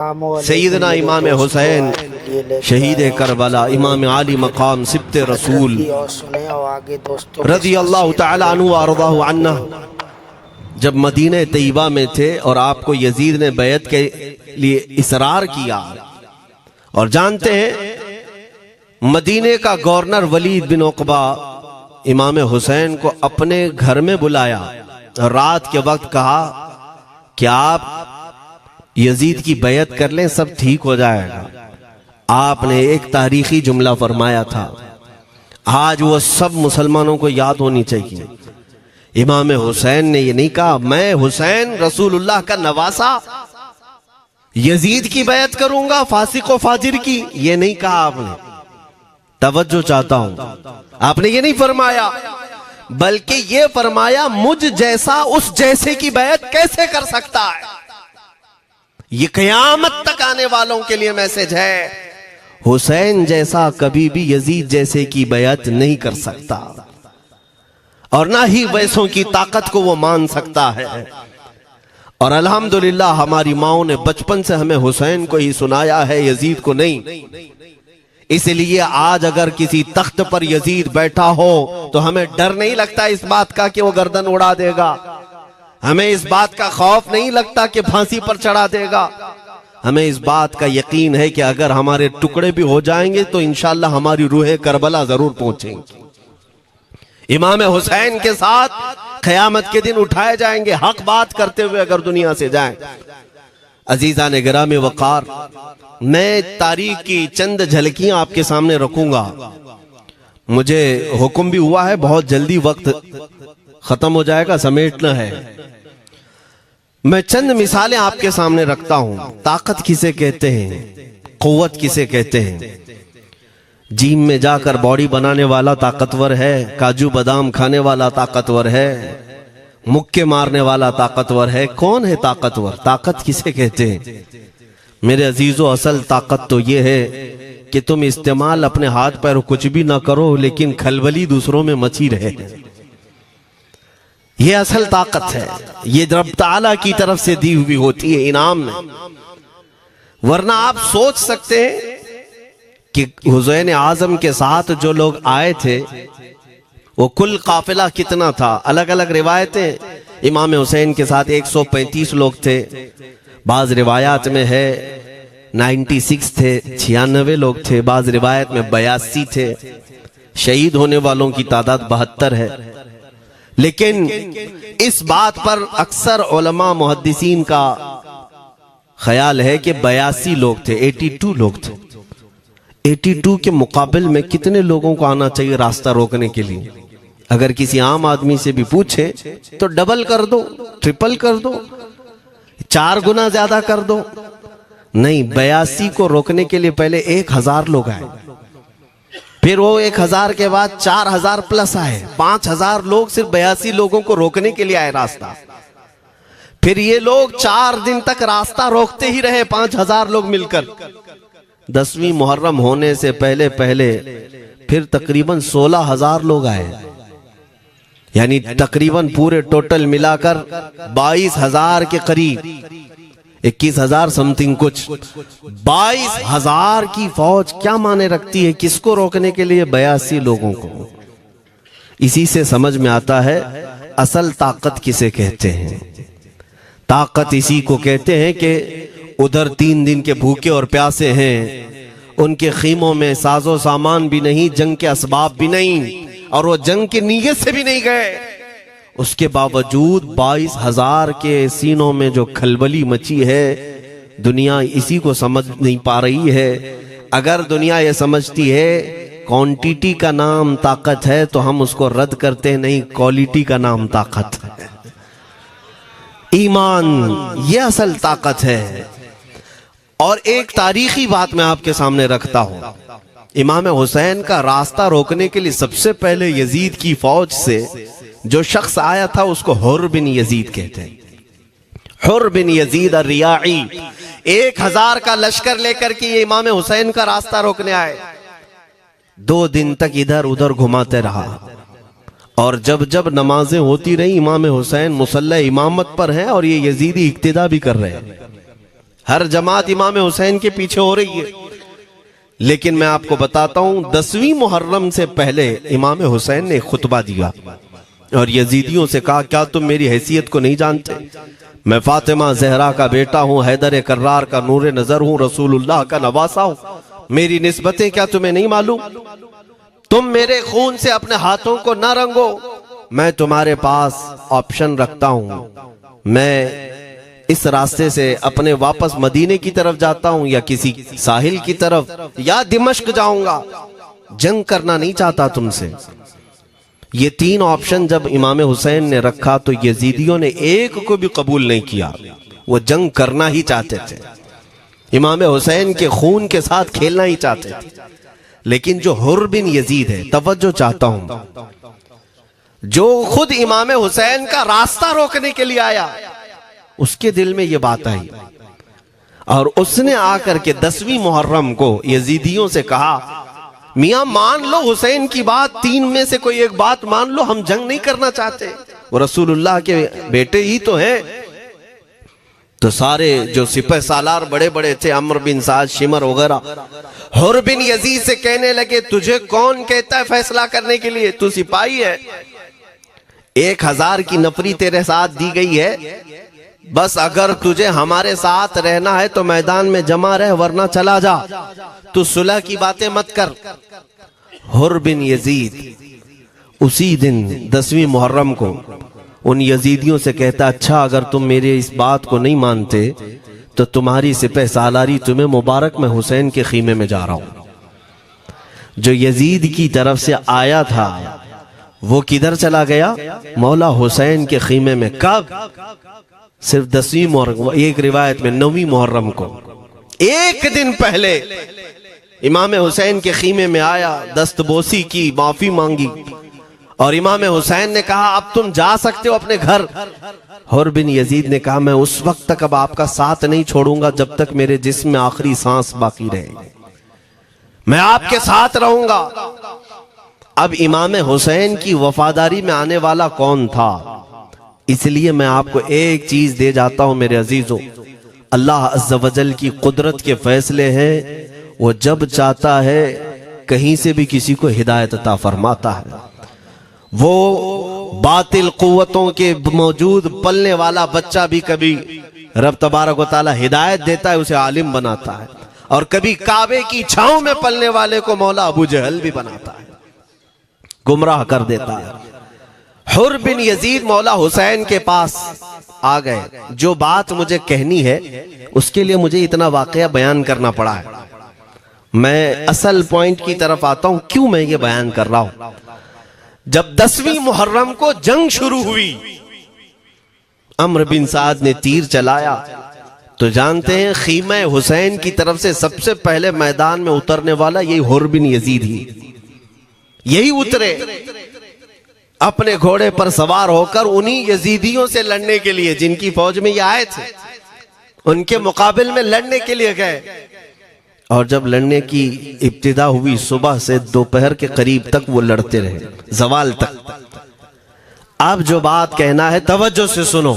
सैयदना इमाम हुसैन शहीद करबला इमाम आली मकाम सिब्ते रसूल रज़ी अल्लाह तआला अन्हु व अर्ज़ाहु अन्ना जब मदीने तैयबा में थे और आपको यजीद ने बैत के लिए इसरार किया, और जानते हैं मदीने का गवर्नर वलीद बिन उक़बा इमाम हुसैन को अपने घर में बुलाया और रात के वक्त कहा कि आप यजीद की बैत कर लें, सब ठीक हो जाएगा। आपने एक तारीखी जुमला फरमाया था, आज वो सब मुसलमानों को याद होनी चाहिए। इमाम हुसैन ने ये नहीं कहा मैं हुसैन रसूलुल्लाह का नवासा यजीद की बैत करूंगा फासिक व फाजिर की, ये नहीं कहा आपने। तवज्जो चाहता हूं, आपने ये नहीं फरमाया, बल्कि ये फरमाया मुझ जैसा उस जैसे की बैत कैसे कर सकता है। ये क़यामत तक आने वालों के लिए मैसेज है, हुसैन जैसा कभी भी यजीद जैसे की बैत नहीं कर सकता, और ना ही वैसों की ताकत को वो मान सकता है। और अल्हम्दुलिल्लाह हमारी माओं ने बचपन से हमें हुसैन को ही सुनाया है, यजीद को नहीं। इसलिए आज अगर किसी तख्त पर यजीद बैठा हो तो हमें डर नहीं लगता इस बात का कि वो गर्दन उड़ा देगा, हमें इस बात का खौफ नहीं लगता कि फांसी पर चढ़ा देगा। हमें इस बात का यकीन है कि अगर हमारे टुकड़े भी हो जाएंगे तो इंशाअल्लाह हमारी रूह करबला जरूर पहुंचेंगी। इमाम हुसैन के साथ क़यामत के दिन उठाए जाएंगे, हक बात करते हुए अगर दुनिया से जाएं। अजीज़ान गिरामी वक़ार, मैं तारीख की चंद झलकियां आपके सामने रखूंगा। मुझे हुक्म भी हुआ है, बहुत जल्दी वक्त खत्म हो जाएगा, समेटना है। मैं चंद मिसालें आपके सामने रखता हूं। ताकत किसे कहते हैं, कुव्वत किसे कहते हैं। जिम में जाकर बॉडी बनाने वाला ताकतवर है, काजू बादाम खाने वाला ताकतवर है, मुक्के मारने वाला ताकतवर है। कौन है ताकतवर? ताकत किसे कहते हैं मेरे अजीजों? असल ताकत तो ये है कि तुम इस्तेमाल अपने हाथ पैर कुछ भी ना करो, लेकिन खलबली दूसरों में मची रहे। ये असल ताकत है, ये रब ताला की तरफ से दी हुई होती है इनाम में। वरना आप सोच सकते हैं कि हुसैन आजम के साथ जो लोग आए थे वो कुल काफिला कितना था। अलग अलग रिवायतें, इमाम हुसैन के साथ 135 लोग थे, बाज रिवायात में है 96 थे, 96 लोग थे, बाज रिवायत में 82 थे। शहीद होने वालों की तादाद 72 है। लेकिन इस बात पर अक्सर उलमा मुहद्दिसीन का ख्याल है कि 82 लोग थे, 82 लोग थे। 82 के मुकाबिल में कितने लोगों को आना चाहिए रास्ता रोकने के लिए? अगर किसी आम आदमी से भी पूछे तो डबल कर दो, ट्रिपल कर दो, 4 गुना ज्यादा कर दो। नहीं, 82 को रोकने के लिए पहले 1000 लोग आए, फिर वो 1000 के बाद 4000 प्लस आए, 5000 लोग सिर्फ 82 लोगों को रोकने के लिए आए रास्ता। फिर ये लोग 4 दिन तक रास्ता रोकते ही रहे, 5000 लोग मिलकर। 10वीं मुहर्रम होने से पहले पहले फिर तकरीबन 16000 लोग आए, यानी तकरीबन पूरे टोटल मिलाकर 22000 के करीब, 21000 समथिंग कुछ। 22000 की फौज क्या माने रखती है? किसको रोकने के लिए? 82 लोगों को। इसी से समझ में आता है असल ताकत किसे कहते हैं। ताकत इसी को कहते हैं कि उधर 3 दिन के भूखे और प्यासे हैं, उनके खीमों में साजो सामान भी नहीं, जंग के असबाब भी नहीं, और वो जंग की नीयत से भी नहीं गए। उसके बावजूद 22000 के सीनों में जो खलबली मची है, दुनिया इसी को समझ नहीं पा रही है। अगर दुनिया ये समझती है क्वांटिटी का नाम ताकत है तो हम उसको रद्द करते हैं, नहीं, क्वालिटी का नाम ताकत है। ईमान ये असल ताकत है। और एक तारीखी बात मैं आपके सामने रखता हूं। इमाम हुसैन का रास्ता रोकने के लिए सबसे पहले यजीद की फौज से जो शख्स आया था उसको हुर बिन यजीद कहते हैं। हुर बिन यजीद अर्रियाई 1000 का लश्कर लेकर के ये इमाम हुसैन का रास्ता रोकने आए। 2 दिन तक इधर उधर घुमाते रहा, और जब जब नमाजें होती रही इमाम हुसैन मुसल्ला इमामत पर हैं और ये यजीदी इक्तिदा भी कर रहे हैं। हर जमात इमाम हुसैन के पीछे हो रही है। लेकिन मैं आपको बताता हूं 10वीं मुहर्रम से पहले इमाम हुसैन ने खुतबा दिया और यजीदियों से कहा, क्या तुम मेरी हैसियत को नहीं जानते? मैं फातिमा जहरा का बेटा हूं, हैदर कर्रार का नूर नजर हूं, रसूलुल्लाह का नवासा हूं। मेरी निस्बतें क्या तुम्हें नहीं मालूम? तुम मेरे खून से अपने हाथों को न रंगो। मैं तुम्हारे पास ऑप्शन रखता हूं, मैं इस रास्ते से अपने वापस मदीने की तरफ जाता हूं या किसी साहिल की तरफ या दिमश्क जाऊंगा। जंग करना नहीं चाहता तुमसे। ये 3 ऑप्शन जब इमाम हुसैन ने रखा तो यजीदियों ने एक को भी कबूल नहीं किया। वो जंग करना ही चाहते थे, इमाम हुसैन के खून के साथ खेलना ही चाहते थे। लेकिन जो हुर बिन यजीद है, तवज्जो चाहता हूं, जो खुद इमाम हुसैन का रास्ता रोकने के लिए आया, उसके दिल में ये बात आई और उसने आकर के 10वीं मुहर्रम को यजीदियों से कहा, मियां मान लो हुसैन की बात, 3 में से कोई एक बात मान लो, हम जंग नहीं करना चाहते, वो रसूलुल्लाह के बेटे ही तो हैं। तो सारे जो सिपह सालार बड़े बड़े थे, अम्र बिन साद, शिमर वगैरह, हुर बिन यजीद से कहने लगे, तुझे कौन कहता है फैसला करने के लिए? तू सिपाही है, 1000 की नफरी तेरे साथ दी गई है, बस अगर तुझे हमारे साथ रहना है तो मैदान में जमा रह, वरना चला जा, तू सुलह की बातें मत कर। हुर बिन यजीद उसी दिन 10वीं मुहर्रम को उन यजीदियों से कहता, अच्छा अगर तुम मेरे इस बात को नहीं मानते तो तुम्हारी सिपह सालारी तुम्हें मुबारक, मैं हुसैन के खीमे में जा रहा हूं। जो यजीद की तरफ से आया था वो किधर चला गया? मौला हुसैन के खीमे में। कब? सिर्फ 10वीं मुहर्रम, एक रिवायत में 9वीं मुहर्रम को, एक दिन पहले इमाम हुसैन के खीमे में आया, दस्तबोसी की, माफी मांगी और इमाम हुसैन ने कहा, अब तुम जा सकते हो अपने घर। हुर बिन यजीद ने कहा, मैं उस वक्त तक अब आपका साथ नहीं छोड़ूंगा जब तक मेरे जिस्म में आखिरी सांस बाकी रहे, मैं आपके साथ रहूंगा। अब इमाम हुसैन की वफादारी में आने वाला कौन था? इसलिए मैं आपको एक चीज दे जाता हूं मेरे अजीजों, अल्लाह अज़्ज़ व जल की कुदरत के फैसले हैं, वो जब चाहता है कहीं से भी किसी को हिदायत अता फरमाता है। वो बातिल कुव्वतों के मौजूद पलने वाला बच्चा भी कभी रब तबारक व तआला हिदायत देता है, उसे आलिम बनाता है, और कभी काबे की छांव में पलने वाले को मौला अबू जहल भी बनाता है, गुमराह कर देता है। हुर बिन यजीद मौला हुसैन के पास आ गए। जो बात मुझे कहनी है उसके लिए मुझे इतना वाकया बयान करना पड़ा है। मैं असल पॉइंट की तरफ आता हूं, क्यों मैं ये बयान कर रहा हूं। जब 10वीं मुहर्रम को जंग शुरू हुई, अम्र बिन साद ने तीर चलाया, तो जानते हैं खीमा हुसैन की तरफ से सबसे पहले मैदान में उतरने वाला यही हुर बिन यजीद ही, यही उतरे अपने घोड़े पर सवार होकर उन्हीं यजीदियों से लड़ने के लिए जिनकी फौज में ये आए थे, उनके मुकाबले में लड़ने के लिए गए। और जब लड़ने की इब्तिदा हुई, सुबह से दोपहर के करीब तक वो लड़ते रहे, जवाल तक। अब जो बात कहना है तवज्जो से सुनो।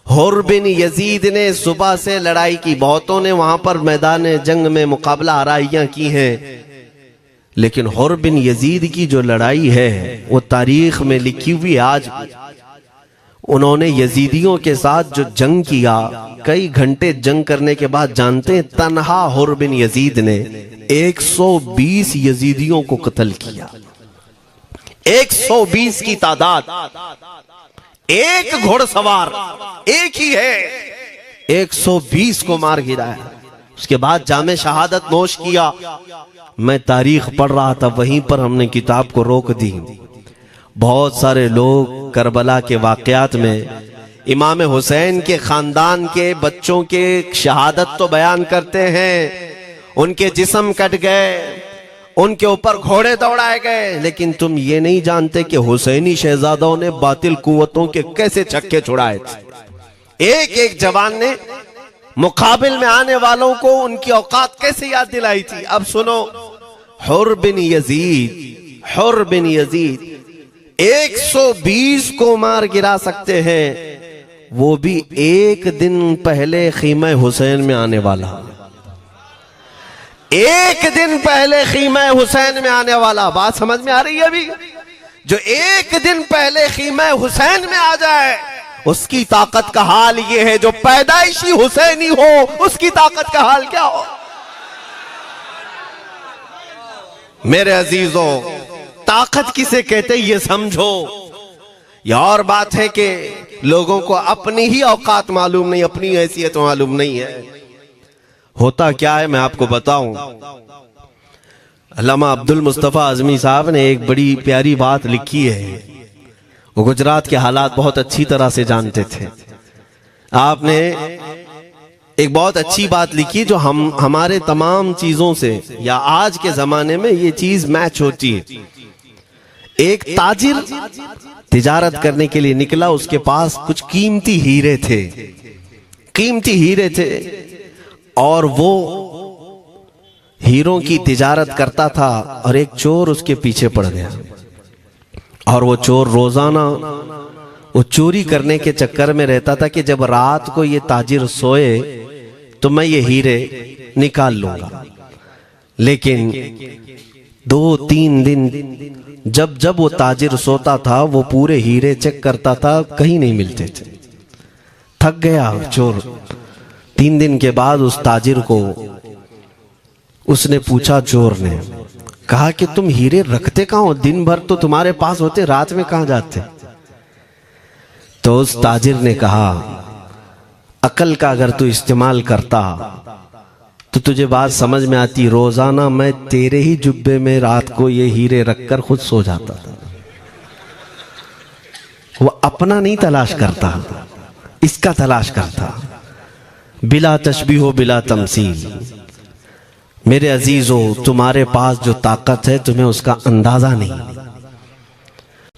हुर बिन यजीद ने सुबह से लड़ाई की, बहुतों ने वहां पर मैदान जंग में मुकाबला आराइयां की हैं, लेकिन हुर बिन यजीद की जो लड़ाई है वो तारीख में लिखी हुई। आज उन्होंने यजीदियों के साथ जो जंग किया, कई घंटे जंग करने के बाद, जानते हैं तन्हा हुर बिन यजीद ने 120 यजीदियों को कत्ल किया। 120 की तादाद, एक घोड़सवार एक ही है, 120 को मार गिराया। उसके बाद जामे शहादत नोश किया। मैं तारीख पढ़ रहा था, वहीं पर हमने किताब को रोक दी। बहुत सारे लोग करबला के वाकयात में इमाम हुसैन के खानदान के बच्चों के शहादत तो बयान करते हैं, उनके जिस्म कट गए, उनके ऊपर घोड़े दौड़ाए गए, लेकिन तुम ये नहीं जानते कि हुसैनी शहजादों ने बातिल कुव्वतों के कैसे छक्के छुड़ाए थे। एक एक जवान ने मुकाबिल में आने वालों को उनकी औकात कैसे याद दिलाई थी। अब सुनो, हुर बिन यजीद 120 को मार गिरा सकते हैं, वो भी एक दिन पहले खीमा हुसैन में आने वाला, एक दिन पहले खीमा हुसैन में आने वाला। बात समझ में आ रही है? अभी जो एक दिन पहले खीमा हुसैन में आ जाए उसकी ताकत का हाल ये है, जो पैदाइशी हुसैनी हो उसकी ताकत का हाल क्या हो। मेरे अजीजों, ताकत किसे कहते ये समझो। यह और बात है कि लोगों को अपनी ही औकात मालूम नहीं, अपनी हैसियत मालूम नहीं है। होता क्या है मैं आपको बताऊं। अल्लामा अब्दुल मुस्तफा आजमी साहब ने एक बड़ी प्यारी बात लिखी है। वो गुजरात के हालात बहुत अच्छी तरह से जानते थे। आपने एक बहुत अच्छी बात लिखी जो हमारे तमाम चीजों से या आज के जमाने में ये चीज मैच होती है। एक ताजिर तिजारत करने के लिए निकला, उसके पास कुछ कीमती हीरे थे, कीमती हीरे थे, और वो हीरों की तिजारत करता था। और एक चोर उसके पीछे पड़ गया, और वो चोर रोजाना वो चोरी करने के चक्कर में रहता था कि जब रात को ये ताजिर सोए तो मैं ये हीरे निकाल लूंगा। लेकिन 2-3 दिन जब जब वो ताजिर सोता था वो पूरे हीरे चेक करता था, कहीं नहीं मिलते थे। थक गया चोर। 3 दिन के बाद उस ताजिर को उसने पूछा, चोर ने कहा कि तुम हीरे रखते कहाँ हो? दिन भर तो तुम्हारे पास होते, रात में कहाँ जाते? तो उस ताजिर ने कहा, अकल का अगर तू इस्तेमाल करता तो तुझे बात समझ में आती। रोजाना मैं तेरे ही जुब्बे में रात को ये हीरे रखकर खुद सो जाता था। वो अपना नहीं तलाश करता, इसका तलाश करता। बिला तशबीह हो बिला तमसील। मेरे अजीजों, तुम्हारे पास जो ताकत है तुम्हें उसका अंदाजा नहीं।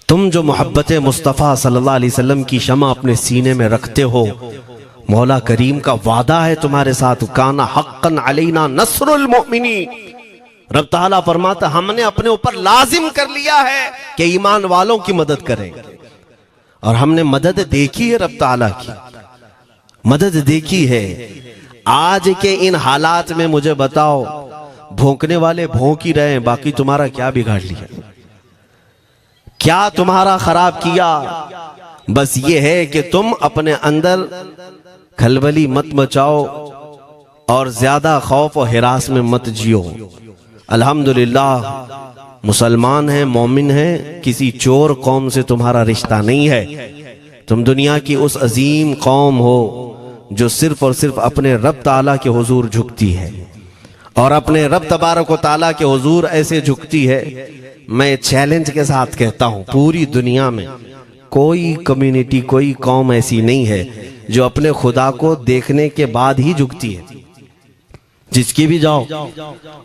तुम जो मोहब्बत मुस्तफ़ा सल्लल्लाहु अलैहि वसल्लम की शमा अपने सीने में रखते हो, मौला करीम का वादा है तुम्हारे साथ, काना हक्कन अलैना नस्रुल मोमिनीन। रब ताला फरमाता हमने अपने ऊपर लाजिम कर लिया है कि ईमान वालों की मदद करें। और हमने मदद देखी है, रब ताला की मदद देखी है। आज के इन हालात में मुझे बताओ, भौंकने वाले भौंक ही रहे हैं, बाकी तुम्हारा क्या बिगाड़ लिया, क्या तुम्हारा खराब किया? बस ये है कि तुम अपने अंदर खलबली मत मचाओ और ज्यादा खौफ और हिरास में मत जियो। अल्हम्दुलिल्लाह मुसलमान हैं, मोमिन हैं, किसी चोर कौम से तुम्हारा रिश्ता नहीं है। तुम दुनिया की उस अजीम कौम हो जो सिर्फ और सिर्फ अपने रब ताला के हुजूर झुकती है, और अपने रब तबारक व ताला के हुजूर ऐसे झुकती है। मैं चैलेंज के साथ कहता हूं, पूरी दुनिया में कोई कम्युनिटी, कोई कौम ऐसी नहीं है जो अपने खुदा को देखने के बाद ही झुकती है। जिसकी भी जाओ,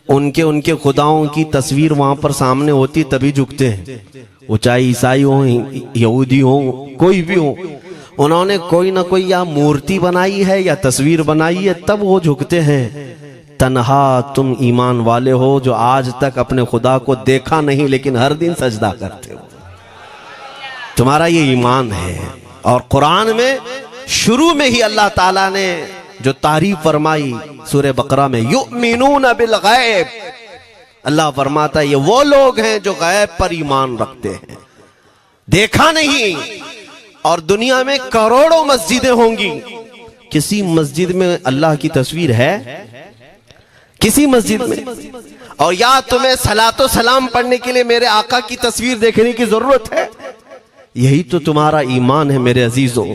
उनके खुदाओं की तस्वीर वहां पर सामने होती तभी झुकते हैं। वो चाहे ईसाई हो, यहूदी हो, कोई भी हो, उन्होंने कोई ना कोई या मूर्ति बनाई है या तस्वीर बनाई है, तब वो झुकते हैं। तन्हा तुम ईमान वाले हो जो आज तक अपने खुदा को देखा नहीं लेकिन हर दिन सजदा करते हो, तुम्हारा ये ईमान है। और कुरान में शुरू में ही अल्लाह ताला ने जो तारीफ फरमाई सूरह बकरा में, युमिनून बिल गैब, अल्लाह फरमाता है ये वो लोग हैं जो गैब पर ईमान रखते हैं, देखा नहीं। और दुनिया में करोड़ों मस्जिदें होंगी, किसी मस्जिद में अल्लाह की तस्वीर है? किसी मस्जिद में? और या तुम्हें सलातो सलाम पढ़ने के लिए मेरे आका की तस्वीर देखने की जरूरत है? यही तो तुम्हारा ईमान है मेरे अजीजों।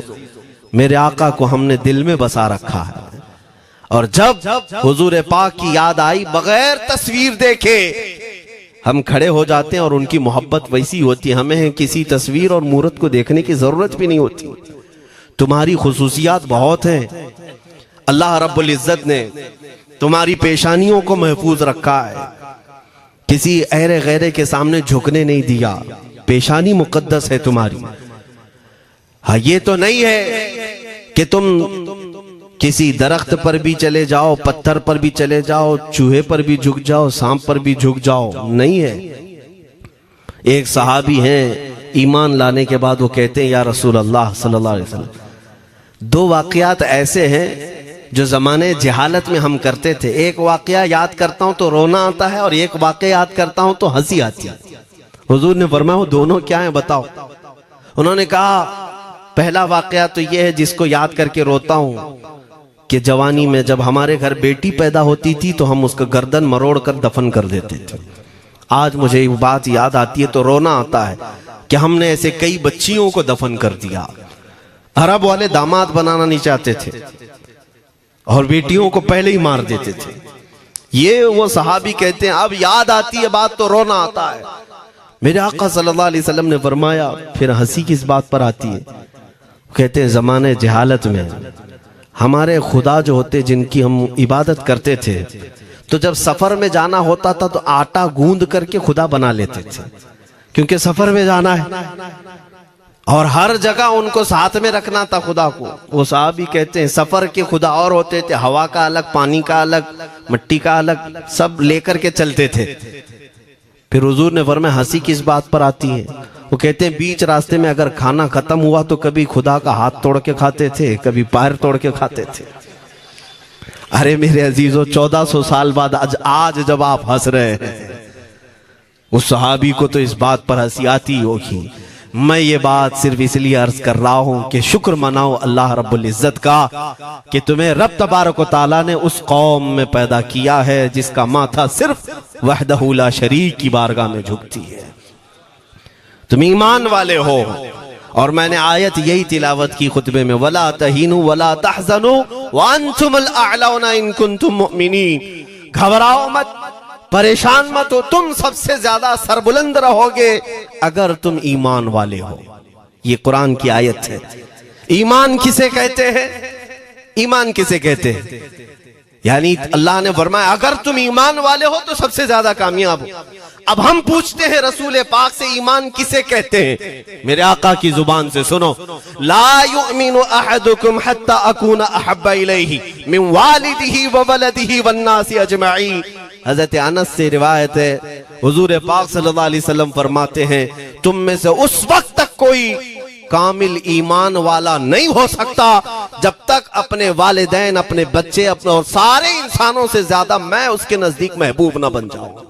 मेरे आका को हमने दिल में बसा रखा है, और जब हुजूर पाक की याद आई, बगैर तस्वीर देखे हम खड़े हो जाते हैं। और उनकी मोहब्बत वैसी होती है, हमें किसी तस्वीर और मूरत को देखने की जरूरत भी नहीं होती। तुम्हारी खुसूसियात बहुत हैं। अल्लाह रब्बुल इज्जत ने तुम्हारी पेशानियों को महफूज रखा है, किसी अहरे गैरे के सामने झुकने नहीं दिया। पेशानी मुकद्दस है तुम्हारी। हाँ, ये तो नहीं है कि तुम किसी दरख्त पर भी चले जाओ, पत्थर पर भी चले जाओ, चूहे पर भी झुक जाओ, सांप पर भी झुक जाओ, नहीं है। एक सहाबी हैं, ईमान लाने के बाद वो कहते हैं, या रसूल अल्लाह सल्लल्लाहु अलैहि वसल्लम, दो वाकयात ऐसे हैं जो ज़माने जहालत में हम करते थे। एक वाकया याद करता हूं तो रोना आता है और एक वाकया याद करता हूं तो हंसी आती है। हुजूर ने फरमाया वो दोनों क्या है बताओ। उन्होंने कहा पहला वाकया तो ये है जिसको याद करके रोता हूं कि जवानी में जब हमारे घर बेटी पैदा होती थी तो हम उसका गर्दन मरोड़ कर दफन कर देते थे। आज मुझे वो बात याद आती है तो रोना आता है कि हमने ऐसे कई बच्चियों को दफन कर दिया। अरब वाले दामाद बनाना नहीं चाहते थे और बेटियों को पहले ही मार देते थे। ये वो सहाबी कहते हैं अब याद आती है बात तो रोना आता है। मेरे आका सल्लल्लाहु अलैहि वसल्लम ने फरमाया फिर हंसी किस बात पर आती है। कहते हैं जमाने जहालत में हमारे खुदा जो होते जिनकी हम इबादत करते थे तो जब सफर में जाना होता था तो आटा गूंद करके खुदा बना लेते थे, क्योंकि सफर में जाना है और हर जगह उनको साथ में रखना था खुदा को। वो साहब ही कहते हैं सफर के खुदा और होते थे, हवा का अलग, पानी का अलग, मिट्टी का अलग, सब लेकर के चलते थे। फिर हुजूर ने फरमाया हंसी किस बात पर आती है। वो कहते हैं बीच रास्ते में अगर खाना खत्म हुआ तो कभी खुदा का हाथ तोड़ के खाते थे, कभी पैर तोड़ के खाते थे। अरे मेरे अजीजों 1400 साल बाद आज जब आप हंस रहे हैं उस सहाबी को तो इस बात पर हंसी आती होगी। मैं ये बात सिर्फ इसलिए अर्ज कर रहा हूं कि शुक्र मनाओ अल्लाह रब्बुल इज्जत का कि तुम्हें रब तबारक व तआला ने उस कौम में पैदा किया है जिसका माथा सिर्फ वहदहू ला शरीक की बारगाह में झुकती है। तुम ईमान वाले हो। और मैंने आयत यही तिलावत की खुतबे में, वला तहीनु वला तहज़नु व अंतुमुल अअलौना इन कुंतुम मुमिनीन। घबराओ मत, परेशान मत हो, तुम सबसे ज्यादा सरबुलंद रहोगे अगर तुम ईमान वाले हो। ये कुरान की आयत है। ईमान किसे कहते हैं? ईमान किसे कहते हैं? यानी अल्लाह ने फरमाया अगर तुम ईमान वाले हो तो सबसे ज्यादा कामयाब हो। अब हम पूछते हैं रसूल पाक से ईमान किसे कहते हैं? मेरे आका की जुबान से सुनो, ला युमिनु अहदुकुम हत्ता अकूना अहब्बा इलैहि मिन वालिदिही व वलदिही वन्नासी अजमईन। हजरत अनस से रिवायत है, हुजूर पाक सल्लल्लाहु अलैहि वसल्लम फरमाते हैं तुम में से उस वक्त तक कोई कामिल ईमान वाला नहीं हो सकता जब तक अपने वालिदैन, अपने बच्चे, अपने और सारे इंसानों से ज्यादा मैं उसके नजदीक महबूब ना बन जाऊं।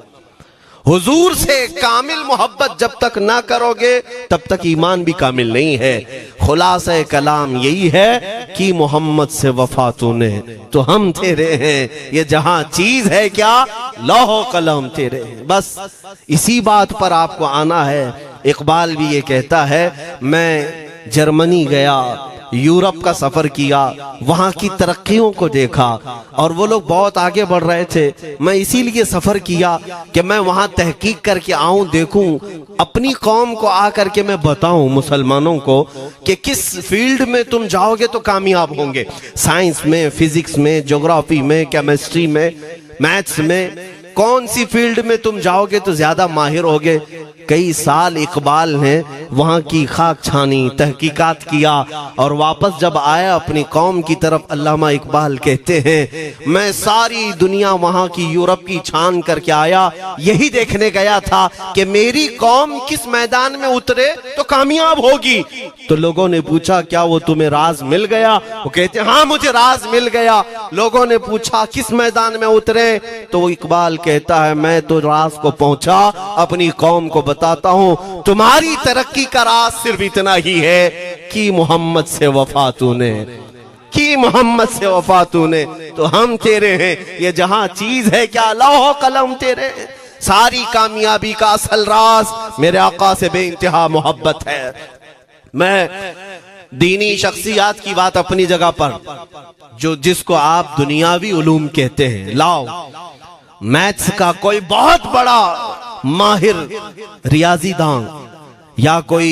हुजूर से कामिल मोहब्बत जब तक ना करोगे तब तक ईमान भी कामिल नहीं है। खुलासा कलाम यही है कि मोहम्मद से वफा तूने तो हम तेरे हैं, ये जहां चीज है क्या लौह कलम तेरे हैं। बस इसी बात पर आपको आना है। इकबाल भी ये कहता है मैं जर्मनी गया, यूरोप का सफर किया, वहां की तरक्कियों को देखा और वो लोग बहुत आगे बढ़ रहे थे। मैं इसीलिए सफर किया कि मैं वहां तहकीक करके आऊं, देखूं, अपनी कौम को आकर के मैं बताऊं मुसलमानों को कि किस फील्ड में तुम जाओगे तो कामयाब होंगे। साइंस में, फिजिक्स में, ज्योग्राफी में, केमिस्ट्री में, मैथ्स में, कौन सी फील्ड में तुम जाओगे तो ज्यादा माहिर होगे। कई साल इकबाल ने वहां की खाक छानी, तहकीकात किया और वापस जब आया अपनी कौम की तरफ, अल्लामा इकबाल कहते हैं मैं सारी दुनिया वहां की यूरोप की छान करके आया, यही देखने गया था कि मेरी कौम किस मैदान में उतरे तो कामयाब होगी। तो लोगों ने पूछा क्या वो तुम्हें राज मिल गया? वो कहते हाँ मुझे राज मिल गया। लोगों ने पूछा किस मैदान में उतरे? तो इकबाल कहता है मैं तो राज को पहुंचा, अपनी कौम को बताता हूं तुम्हारी तरक्की का राज सिर्फ इतना ही है कि मोहम्मद से वफा तूने, कि मोहम्मद से वफा तूने तो हम तेरे हैं। ये जहां चीज है क्या लौह कलम तेरे हैं। सारी कामयाबी का असल राज मेरे आका से बेइंतहा मोहब्बत है। मैं दीनी शख्सियात की बात अपनी जगह पर, जो जिसको आप दुनियावी उलूम कहते हैं, लाओ मैथ्स का कोई बहुत बड़ा माहिर रियाजीदान या कोई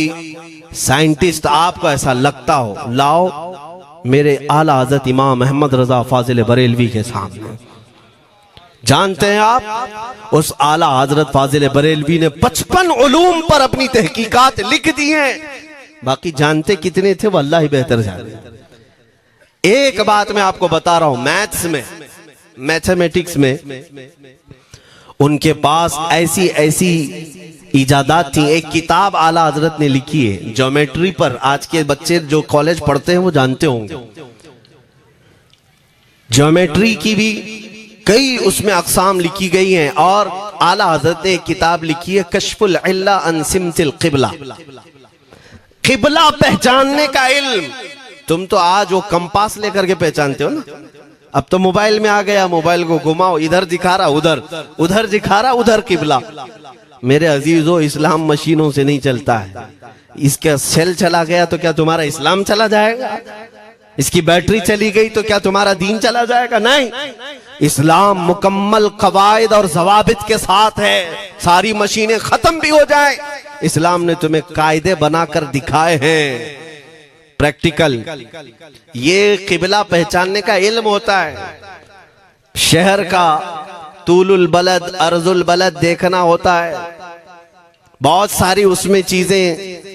साइंटिस्ट आपको ऐसा लगता हो, लाओ मेरे आला हज़रत इमाम अहमद रजा फाजिल बरेलवी के सामने। जानते हैं आप उस आला हजरत फाजिल बरेलवी ने 55 उलूम पर अपनी तहकीकात लिख दी हैं। बाकी जानते कितने थे वो अल्लाह ही बेहतर जाने। एक बात मैं आपको बता रहा हूं, मैथ्स में, मैथमेटिक्स में उनके पास ऐसी ऐसी इजादात थी। एक किताब आला हजरत ने लिखी है ज्योमेट्री पर, आज के बच्चे जो कॉलेज पढ़ते हैं वो जानते होंगे। ज्योमेट्री की भी कई उसमें अक़साम लिखी गई हैं, और आला हजरत ने एक किताब लिखी है कश्फुल इल्ला अन सिमतिल क़िबला, क़िबला पहचानने का इल्म। तुम तो आज वो कंपास लेकर के पहचानते हो ना, अब तो मोबाइल में आ गया, मोबाइल को घुमाओ, इधर दिखा रहा उधर, उधर दिखा रहा उधर क़िबला। मेरे अजीजों, इस्लाम मशीनों से नहीं चलता है। इसका सेल चला गया तो क्या तुम्हारा इस्लाम चला जाएगा? इसकी बैटरी चली गई तो क्या तुम्हारा दीन चला जाएगा? नहीं, इस्लाम मुकम्मल कवायद और ज़वाबित के साथ है। सारी मशीनें खत्म भी हो जाए, इस्लाम ने तुम्हें कायदे बनाकर दिखाए हैं, प्रैक्टिकल। ये क़िबला पहचानने का इल्म होता है। शहर का तूलुल बलद अर्जुल बलद देखना होता है, बहुत सारी उसमें चीजें,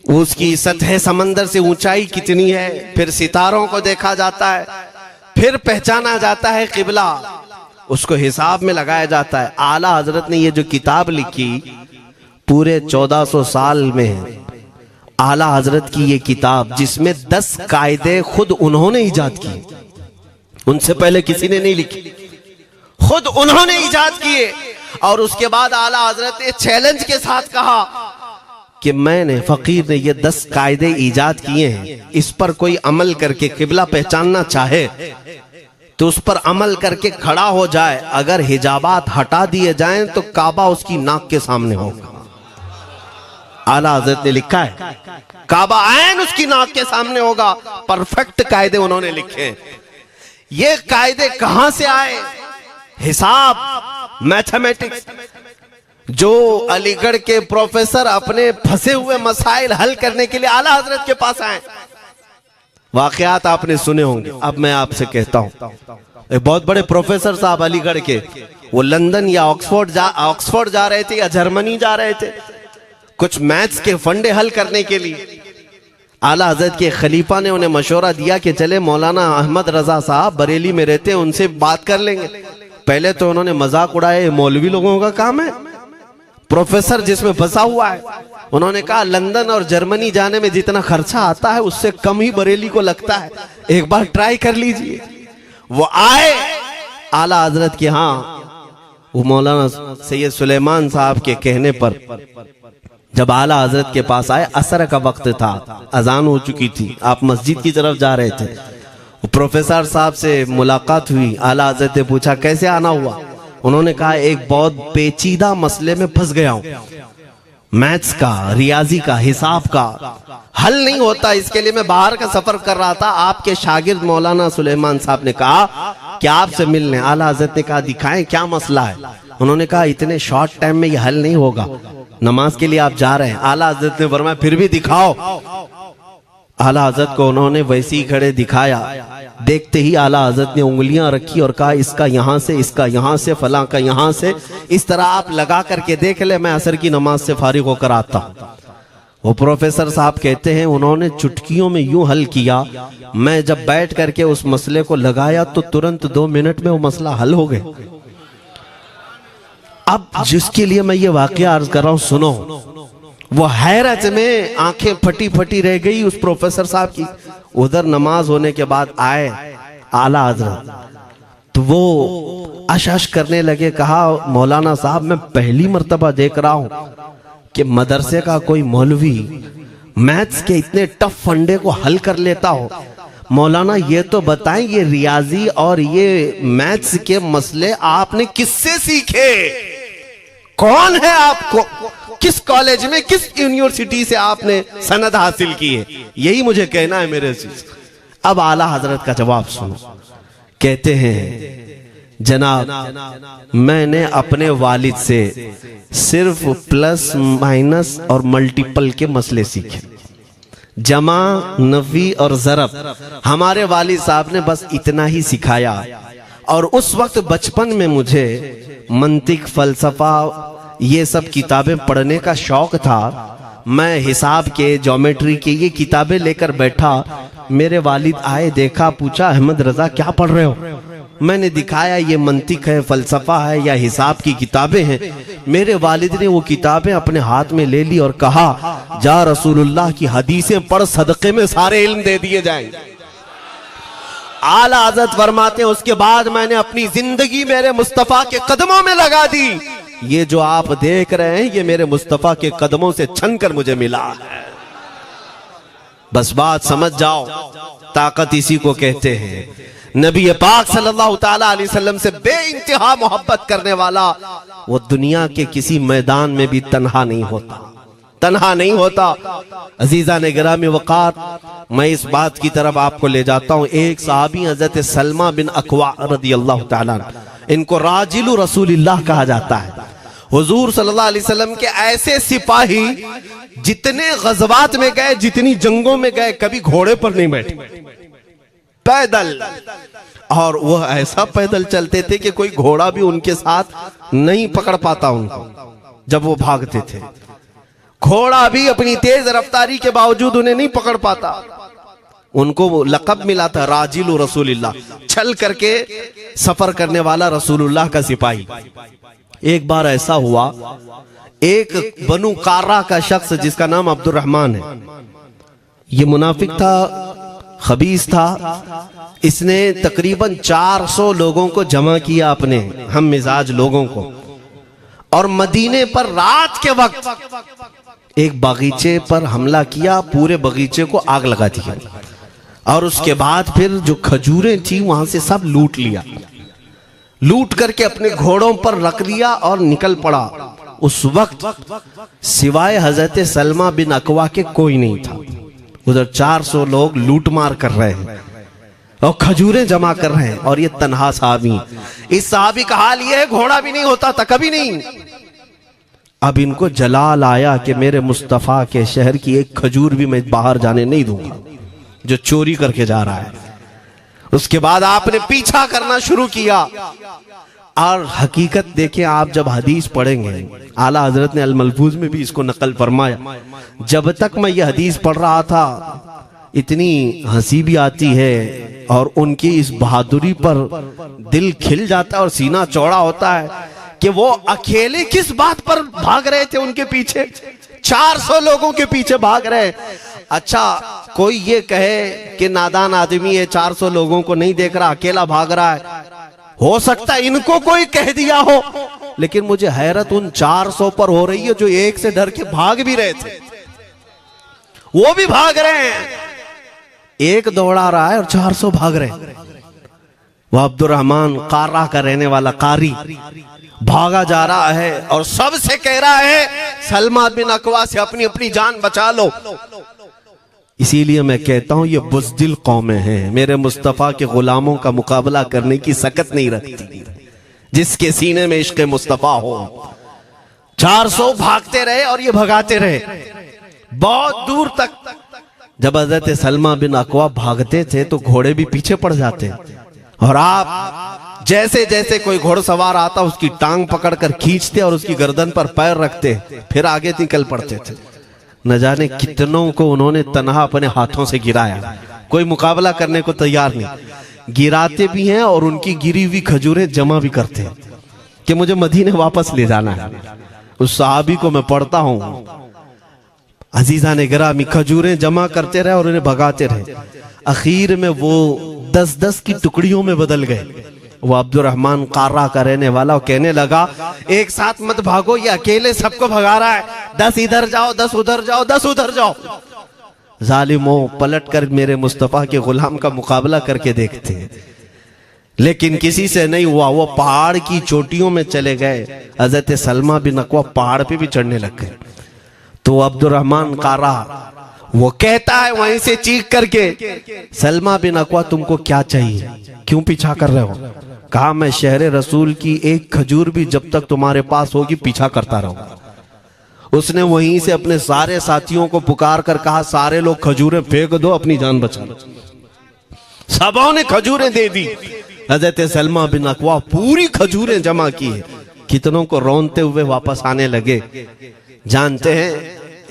उसकी सतह समंदर से ऊंचाई कितनी है, फिर सितारों को देखा जाता है, फिर पहचाना जाता है क़िबला, उसको हिसाब में लगाया जाता है। आला हजरत ने ये जो किताब लिखी पूरे 1400 साल में है। आला हजरत की ये किताब जिसमें 10 कायदे खुद उन्होंने इजाद किए, उनसे पहले किसी ने नहीं लिखी, खुद उन्होंने इजाद किए। और उसके बाद आला हजरत ने चैलेंज के साथ कहा कि मैंने, फकीर ने ये 10 कायदे इजाद किए हैं, इस पर कोई अमल करके क़िबला पहचानना चाहे तो उस पर अमल करके खड़ा हो जाए। अगर हिजाबात हटा दिए जाएं तो काबा उसकी नाक के सामने होगा। आला हजरत ने लिखा है काबा ऐन उसकी नाक के सामने होगा। परफेक्ट कायदे उन्होंने लिखे। ये कायदे कहां से आए? हिसाब, मैथमेटिक्स। जो अलीगढ़ के प्रोफेसर अपने फंसे हुए मसाइल हल करने के लिए आला हजरत के पास आए, वाकयात आपने सुने होंगे। अब मैं आपसे कहता हूं, एक बहुत बड़े प्रोफेसर साहब अलीगढ़ के, वो लंदन या ऑक्सफोर्ड जा रहे थे या जर्मनी जा रहे थे कुछ मैथ्स के फंडे हल करने के लिए। आला हजरत के खलीफा ने उन्हें मशवरा दिया कि चले मौलाना अहमद रजा साहब बरेली में रहते हैं, उनसे बात कर लेंगे। पहले तो उन्होंने मजाक उड़ाया, मौलवी लोगों का काम है, प्रोफेसर जिसमें फंसा हुआ है। उन्होंने कहा लंदन और जर्मनी जाने में जितना खर्चा आता है उससे कम ही बरेली को लगता है, एक बार ट्राई कर लीजिए। वो आए आला हजरत के यहाँ, वो मौलाना सैयद सुलेमान साहब के कहने पर जब आला हजरत के पास आए, असर का वक्त था, अजान हो चुकी थी, आप मस्जिद की तरफ जा रहे थे। प्रोफेसर साहब से मुलाकात हुई। आला हजरत ने पूछा कैसे आना हुआ? उन्होंने कहा एक बहुत पेचीदा मसले में फंस गया हूं, मैथ्स का, रियाजी का, हिसाब का हल नहीं होता, इसके लिए मैं बाहर का सफर कर रहा था। आपके शागिर्द मौलाना सुलेमान साहब ने कहा कि आपसे मिलने। आला हजरत ने कहा दिखाएं क्या मसला है? उन्होंने कहा इतने शॉर्ट टाइम में ये हल नहीं होगा, नमाज के लिए आप जा रहे हैं। आला हजरत ने फरमाया फिर भी दिखाओ। आला हजरत को उन्होंने वैसे ही खड़े दिखाया। देखते ही आला हजरत ने उंगलियां रखी और कहा इसका यहां से, इसका यहां से, फलां का यहां से, इस तरह आप लगा करके देख ले, मैं असर की नमाज से फारिग होकर आता हूं। वो प्रोफेसर साहब कहते हैं उन्होंने चुटकियों में यूं हल किया, मैं जब बैठ करके उस मसले को लगाया तो तुरंत 2 मिनट में वो मसला हल हो गया। अब जिसके लिए मैं ये वाकया अर्ज कर रहा हूं सुनो। वो हैरत में आंखें फटी फटी रह गई उस प्रोफेसर साहब की। उधर नमाज होने के बाद आए आला हजरत, तो वो अशश करने लगे। कहा मौलाना साहब मैं पहली मर्तबा देख रहा हूं कि मदरसे का कोई मौलवी मैथ्स के इतने टफ फंडे को हल कर लेता हो। मौलाना ये तो बताएं ये रियाजी और ये मैथ्स के मसले आपने किससे सीखे? कौन है आपको? किस कॉलेज में, किस यूनिवर्सिटी से आपने सनद हासिल की है? यही मुझे कहना है मेरे से। अब आला हजरत का जवाब सुनो। कहते हैं जनाब मैंने अपने वालिद से सिर्फ प्लस माइनस और मल्टीपल के मसले सीखे, जमा, नफी और ज़रब हमारे वालिद साहब ने बस इतना ही सिखाया। और उस वक्त बचपन में मुझे मंतिक, फलसफा, ये सब किताबें पढ़ने का शौक था। मैं हिसाब के, ज्योमेट्री के ये किताबें लेकर बैठा। मेरे वालिद आए, देखा, पूछा अहमद रजा क्या पढ़ रहे हो? मैंने दिखाया ये मंतिक है, फलसफा है या हिसाब की किताबें हैं। मेरे वालिद ने वो किताबें अपने हाथ में ले ली और कहा, जा रसूलुल्लाह की हदीसें पढ़, सदक़े में सारे इल्म दे दिए जाएंगे। आला हज़रत फरमाते हैं, उसके बाद मैंने अपनी जिंदगी मेरे मुस्तफ़ा के कदमों में लगा दी। ये जो आप देख रहे हैं ये मेरे मुस्तफ़ा के कदमों से छन कर मुझे मिला है। बस बात समझ जाओ, ताकत इसी को कहते हैं। नबी पाक सल्लल्लाहु ताला अलैहि वसल्लम से बेइंतहा मोहब्बत करने वाला वो दुनिया के किसी मैदान में भी तन्हा नहीं होता, तन्हा नहीं होता। अजीजा ने गिरामी वक़ार, मैं इस बात की तरफ आपको ले जाता हूँ। एक सहाबी हजरत सलमा बिन अकवा रदियल्लाहु ताला, इनको राजिलु रसूलिल्लाह कहा जाता है। हुजूर सल्लल्लाहु अलैहि वसल्लम के ऐसे सिपाही जितने गज़वात में गए, जितनी जंगों में गए, कभी घोड़े पर नहीं बैठे, पैदल। और वह ऐसा पैदल चलते थे कि कोई घोड़ा भी उनके साथ नहीं पकड़ पाता उनको जब वो भागते थे। घोड़ा भी अपनी तेज रफ्तारी के बावजूद उन्हें नहीं पकड़ पाता। उनको वो लक़ब मिला था राजिलु रसूलिल्लाह, चल करके सफर करने वाला रसूलुल्लाह का सिपाही। एक बार ऐसा हुआ, एक बनु कार्रा का शख्स जिसका नाम अब्दुर्रहमान है, ये मुनाफिक था, खबीस था। इसने तकरीबन 400 लोगों को जमा किया, अपने हम मिजाज लोगों को, और मदीने पर रात के वक्त एक बगीचे पर हमला किया, पूरे बगीचे को आग लगा दिया। और उसके बाद फिर जो खजूरें थी वहां से सब लूट लिया, लूट करके अपने घोड़ों पर रख लिया और निकल पड़ा। उस वक्त सिवाय हजरत सलमा बिन अकवा के कोई नहीं था। उधर 400 लोग लूट मार कर रहे हैं और खजूरें जमा कर रहे हैं, और ये तन्हा साहबी। इस साहबी का हाल ये है, घोड़ा भी नहीं होता था कभी नहीं। अब इनको जलाल आया कि मेरे मुस्तफ़ा के शहर की एक खजूर भी मैं बाहर जाने नहीं दूंगा जो चोरी करके जा रहा है। उसके बाद आपने पीछा करना शुरू किया। और हकीकत देखें, आप जब हदीस पढ़ेंगे, आला हजरत ने अल मलफूज में भी इसको नकल फरमाया। जब तक मैं ये हदीस पढ़ रहा था, इतनी हंसी भी आती है और उनकी इस बहादुरी पर दिल खिल जाता है और सीना चौड़ा होता है कि वो अकेले किस बात पर भाग रहे थे। उनके पीछे 400 लोगों के पीछे भाग रहे। अच्छा, कोई ये कहे कि नादान आदमी है, 400 लोगों को नहीं देख रहा, अकेला भाग रहा है। हो सकता है इनको कोई कह दिया हो, लेकिन मुझे हैरत उन 400 पर हो रही है जो एक से डर के भाग भी रहे थे। वो भी भाग रहे हैं, एक दौड़ा रहा है और 400 भाग रहे हैं। वह अब्दुर्रहमान कार्रा का रहने वाला कारी भागा जा रहा है और सबसे कह रहा है, सलमा बिन अकवा से अपनी अपनी जान बचा लो। इसीलिए मैं कहता हूं ये बुज़दिल कौमें हैं, मेरे मुस्तफ़ा के गुलामों का मुकाबला करने की सकत नहीं रखती, जिसके सीने में इश्क़ मुस्तफ़ा हो। 400 भागते रहे और ये भगाते रहे बहुत दूर तक। जब हज़रत सलमा बिन अकवा भागते थे तो घोड़े भी पीछे पड़ जाते, और आप जैसे जैसे कोई घोड़सवार आता उसकी टांग पकड़कर खींचते और उसकी गर्दन पर पैर रखते, फिर आगे निकल पड़ते थे। न जाने कितनों को उन्होंने तन्हा अपने हाथों से गिराया, कोई मुकाबला करने को तैयार नहीं। गिराते भी हैं और उनकी गिरी हुई खजूरें जमा भी करते हैं कि मुझे मदीने वापस ले जाना है। उस सहाबी को मैं पढ़ता हूं, अजीजा ने गिरामी खजूरें जमा करते रहे और उन्हें भगाते रहे। आखिर में वो 10-10 की टुकड़ियों में बदल गए। वो अब्दुर्रहमान कार्रा का रहने वाला कहने लगा, एक साथ मत भागो, ये अकेले सबको भगा रहा है, 10 इधर जाओ, 10 उधर जाओ, 10 उधर जाओ। जालिमों, पलट कर मेरे मुस्तफ़ा के गुलाम का मुकाबला करके देखते हैं, लेकिन किसी से नहीं हुआ। वो पहाड़ की चोटियों में चले गए। हज़रत सलमा बिन अकवा पहाड़ पे भी चढ़ने लग गए। तो अब्दुर्रहमान कार्रा वो कहता है वहीं से चीख करके, सलमा बिन अकवा तुमको क्या चाहिए, क्यों पीछा कर रहे हो? कहा, मैं शहर रसूल की एक खजूर भी जब तक तुम्हारे पास होगी पीछा करता रहूंगा। उसने वहीं से अपने सारे साथियों को पुकार कर कहा, सारे लोग खजूरें फेंक दो, अपनी जान बचा लो। सबों ने खजूरें दे दी। हज़रत सलमा बिन अकवा पूरी खजूरें जमा की है, कितनों को रोनते हुए वापस आने लगे। जानते हैं,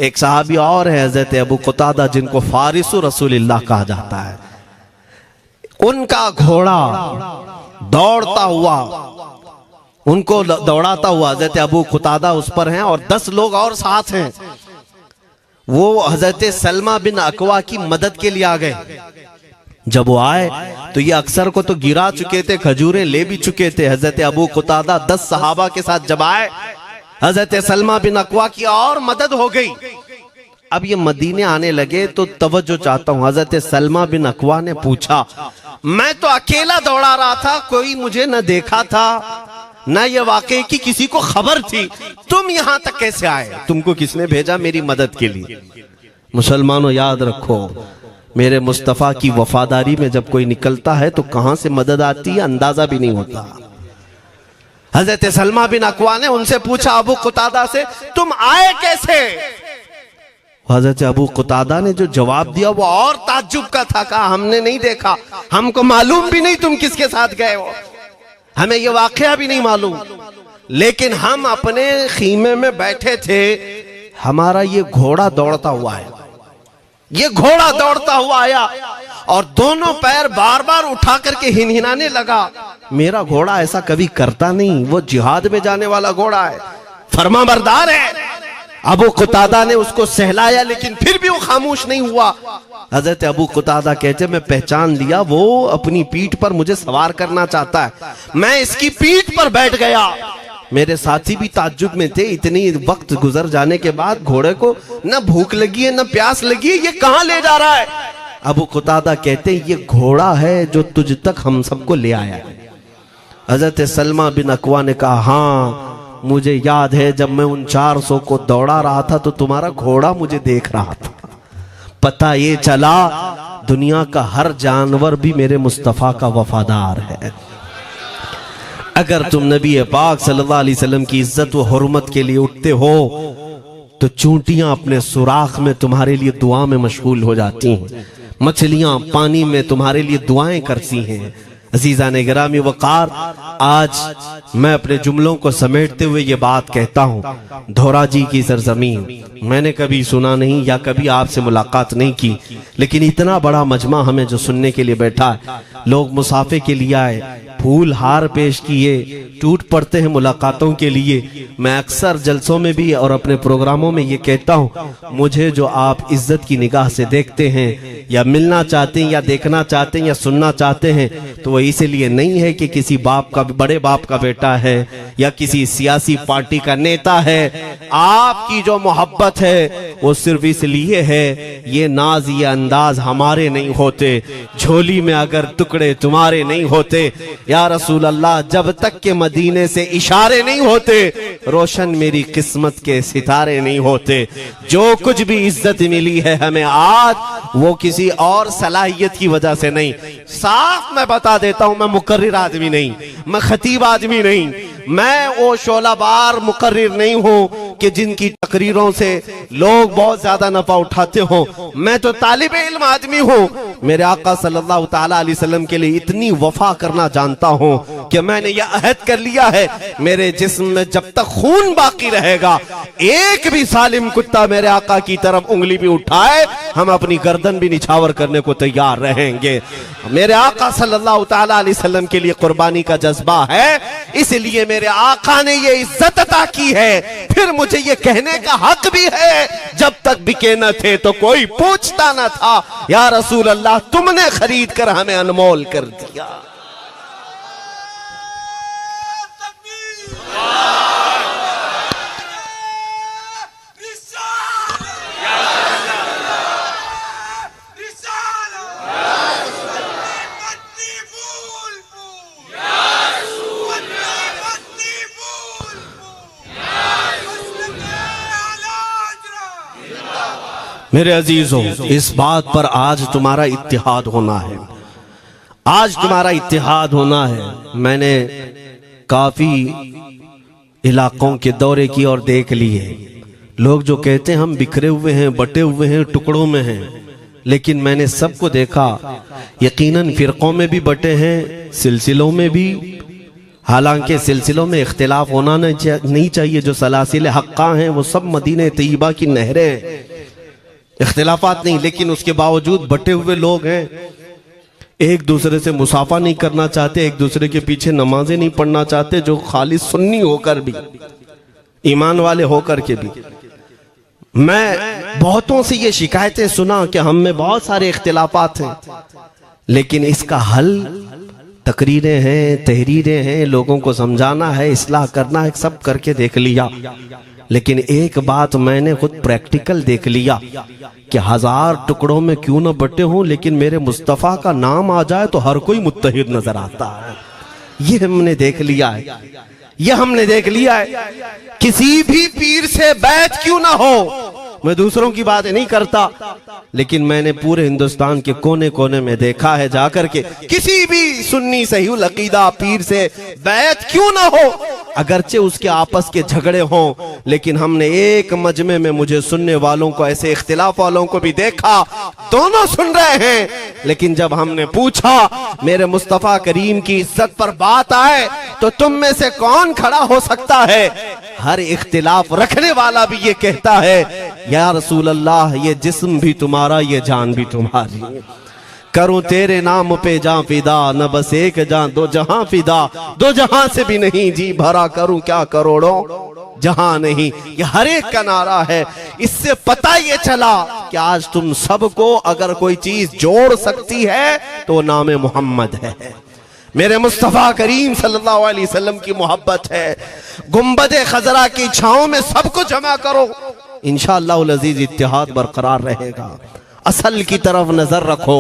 एक सहाबी और है हज़रत अबू कुतादा, जिनको फारिसु रसूलिल्लाह कहा जाता है। उनका घोड़ा दौड़ता हुआ, उनको दौड़ाता हुआ हजरत अबू कुतादा उस पर हैं और 10 लोग और साथ हैं। वो हजरत सलमा बिन अकवा की मदद के लिए आ गए। जब वो आए तो ये अक्सर को तो गिरा चुके थे, खजूरें ले भी चुके थे। हजरत अबू कुतादा 10 सहाबा के साथ जब आए, हजरत सलमा बिन अकवा की और मदद हो गई। अब ये मदीने आने लगे तो तवज्जो चाहता हूं। हजरत सलमा बिन अकवा ने पूछा, मैं तो अकेला दौड़ा रहा था, कोई मुझे न देखा था, न ये वाकई की किसी को खबर थी, तुम यहां तक कैसे आए? तुमको किसने भेजा मेरी मदद के लिए? मुसलमानों याद रखो, मेरे मुस्तफा की वफादारी में जब कोई निकलता है तो कहां से मदद आती है अंदाजा भी नहीं होता। हजरत सलमा बिन अकवा ने उनसे पूछा, अबू कुतादा से, तुम आए कैसे? हजरत अबू कुतादा ने जो जवाब दिया वो और ताज्जुब का था। कहा, हमने नहीं देखा, हमको मालूम भी नहीं तुम किसके साथ गए हो, हमें ये वाकया भी नहीं मालूम, लेकिन हम अपने खीमे में बैठे थे, हमारा ये घोड़ा दौड़ता हुआ है, ये घोड़ा दौड़ता हुआ आया और दोनों पैर बार बार उठा करके हिनहिनाने लगा। मेरा घोड़ा ऐसा कभी करता नहीं, वो जिहाद में जाने वाला घोड़ा है, फरमाबरदार है। अबू कुतादा ने उसको सहलाया, लेकिन फिर भी वो खामोश नहीं हुआ। हजरत अबू कुतादा कहते, मैं पहचान लिया, वो अपनी पीठ पर मुझे सवार करना चाहता है। मैं इसकी पीठ पर बैठ गया। मेरे साथी भी ताज्जुब में थे, इतनी वक्त गुजर जाने के बाद घोड़े को न भूख लगी है न प्यास लगी है, ये कहां ले जा रहा है? अबू कुतादा कहते, ये घोड़ा है जो तुझ तक हम सबको ले आया है। हजरत सलमा बिन अकवा ने कहा, हाँ मुझे याद है, जब मैं उन 400 को दौड़ा रहा था तो तुम्हारा घोड़ा मुझे देख रहा था। पता ये चला दुनिया का हर जानवर भी मेरे मुस्तफा का वफादार है। अगर तुम नबी पाक सल्लल्लाहु अलैहि वसल्लम की इज्जत व हुर्मत के लिए उठते हो तो चूंटियां अपने सुराख में तुम्हारे लिए दुआ में मशगूल हो जाती हैं, मछलियां पानी में तुम्हारे लिए दुआएं करती हैं। अजीज़ान गिरामी वक़ार, आज मैं अपने जुमलों को समेटते हुए ये बात कहता हूँ, धोराजी की सरजमीन मैंने कभी सुना नहीं या कभी आपसे मुलाकात नहीं की, लेकिन इतना बड़ा मजमा हमें जो सुनने के लिए बैठा है, लोग मुसाफे के लिए आए, फूल हार पेश किए, टूट पड़ते हैं मुलाकातों के लिए। मैं अक्सर जलसों में भी और अपने प्रोग्रामों में ये कहता हूँ, मुझे जो आप इज्जत की निगाह से देखते हैं या मिलना चाहते हैं या देखना चाहते हैं या सुनना चाहते हैं, तो वो इसलिए नहीं है कि किसी बाप का, बड़े बाप का बेटा है या किसी सियासी पार्टी का नेता है। आपकी जो मोहब्बत है वो सिर्फ इसलिए है, ये नाज ये अंदाज हमारे नहीं होते, झोली में अगर टुकड़े तुम्हारे नहीं होते, या रसूल अल्लाह, जब तक के मदीने से इशारे नहीं होते, रोशन मेरी किस्मत के सितारे नहीं होते। जो कुछ भी इज्जत मिली है हमें आज, वो किसी और सलाहियत की वजह से नहीं। साफ मैं बता देता हूं, मैं मुकर्रिर आदमी नहीं, मैं खतीब आदमी नहीं, मैं वो शोलाबार मुकर्रिर नहीं हूं कि जिनकी तकरीरों से लोग बहुत ज्यादा नफा उठाते हो। मैं तो तालिब इल्म आदमी हूं। मेरे आका सल्लल्लाहु ताला अलैहि वसल्लम के लिए इतनी वफा करना जानता हूं कि मैंने यह अहद कर लिया है, मेरे जिस्म में जब तक खून बाकी रहेगा, एक भी सालिम कुत्ता मेरे आका की तरफ उंगली भी उठाए, हम अपनी गर्दन भी निछावर करने को तैयार रहेंगे। मेरे आका सल्लल्लाहु ताला अलैहि वसल्लम के लिए कुर्बानी का जज्बा है, इसलिए मेरे आका ने ये इज्जत अता की है। फिर मुझे ये कहने का हक भी है, जब तक बिके न थे तो कोई पूछता न था, या रसूल अल्लाह तुमने खरीद कर हमें अनमोल कर दिया। मेरे अजीजों, इस बात पर आज तुम्हारा इत्तिहाद होना है, आज तुम्हारा इत्तिहाद होना है। मैंने काफी इलाकों के दौरे की और देख लिए, लोग जो कहते हैं हम बिखरे हुए हैं, बटे हुए हैं, टुकड़ों में हैं, लेकिन मैंने सबको देखा, यकीनन फिरकों में भी बटे हैं, सिलसिलों में भी। हालांकि सिलसिलों में इख्तिलाफ होना नहीं चाहिए, जो सलासिल हक्का हैं वो सब मदीने तैयबा की नहरें हैं, इख्तिलाफात नहीं, लेकिन उसके बावजूद बटे हुए लोग हैं। एक दूसरे से मुसाफा नहीं करना चाहते, एक दूसरे के पीछे नमाजें नहीं पढ़ना चाहते, जो खाली सुन्नी होकर भी, ईमान वाले होकर के भी। मैं बहुतों से ये शिकायतें सुना कि हम में बहुत सारे इख्तिलाफात हैं, लेकिन इसका हल तकरीरें हैं, तहरीरें हैं, लोगों को समझाना है, इस्लाह करना है, सब करके देख लिया। लेकिन एक बात मैंने खुद प्रैक्टिकल देख लिया कि 1000 टुकड़ों में क्यों ना बटे हों, लेकिन मेरे मुस्तफ़ा का नाम आ जाए तो हर कोई मुत्तहिद नजर आता है। ये हमने देख लिया है, ये हमने देख लिया है। किसी भी पीर से बैत क्यों ना हो, मैं दूसरों की बात नहीं करता, लेकिन मैंने पूरे हिंदुस्तान के कोने कोने में देखा है जाकर के, किसी भी सुन्नी सहीहुल अकीदा पीर से बैत क्यों ना हो, अगरचे उसके आपस के झगड़े हों, लेकिन हमने एक मजमे में मुझे सुनने वालों को, ऐसे इख्तिलाफ वालों को भी देखा, दोनों सुन रहे हैं, लेकिन जब हमने पूछा मेरे मुस्तफा करीम की इज्जत पर बात आए तो तुम में से कौन खड़ा हो सकता है, हर इख्तिलाफ रखने वाला भी ये कहता है या रसूल अल्लाह, ये जिस्म भी तुम्हारा, ये जान भी तुम्हारी, करूं तेरे नाम पे जान फिदा, न बस एक जान दो जहां फिदा, दो जहां से भी नहीं जी भरा, करूं क्या करोड़ों जहां नहीं। ये हर एक का नारा है। इससे पता ये चला कि आज तुम सबको अगर कोई चीज जोड़ सकती है तो नाम मोहम्मद है, मेरे मुस्तफा करीम सल्लल्लाहु अलैहि वसल्लम की मोहब्बत है। गुंबदे खजरा की छांव में सबको जमा करो, इंशाअल्लाह अजीज इत्तिहाद बरकरार रहेगा। असल की तरफ नजर रखो,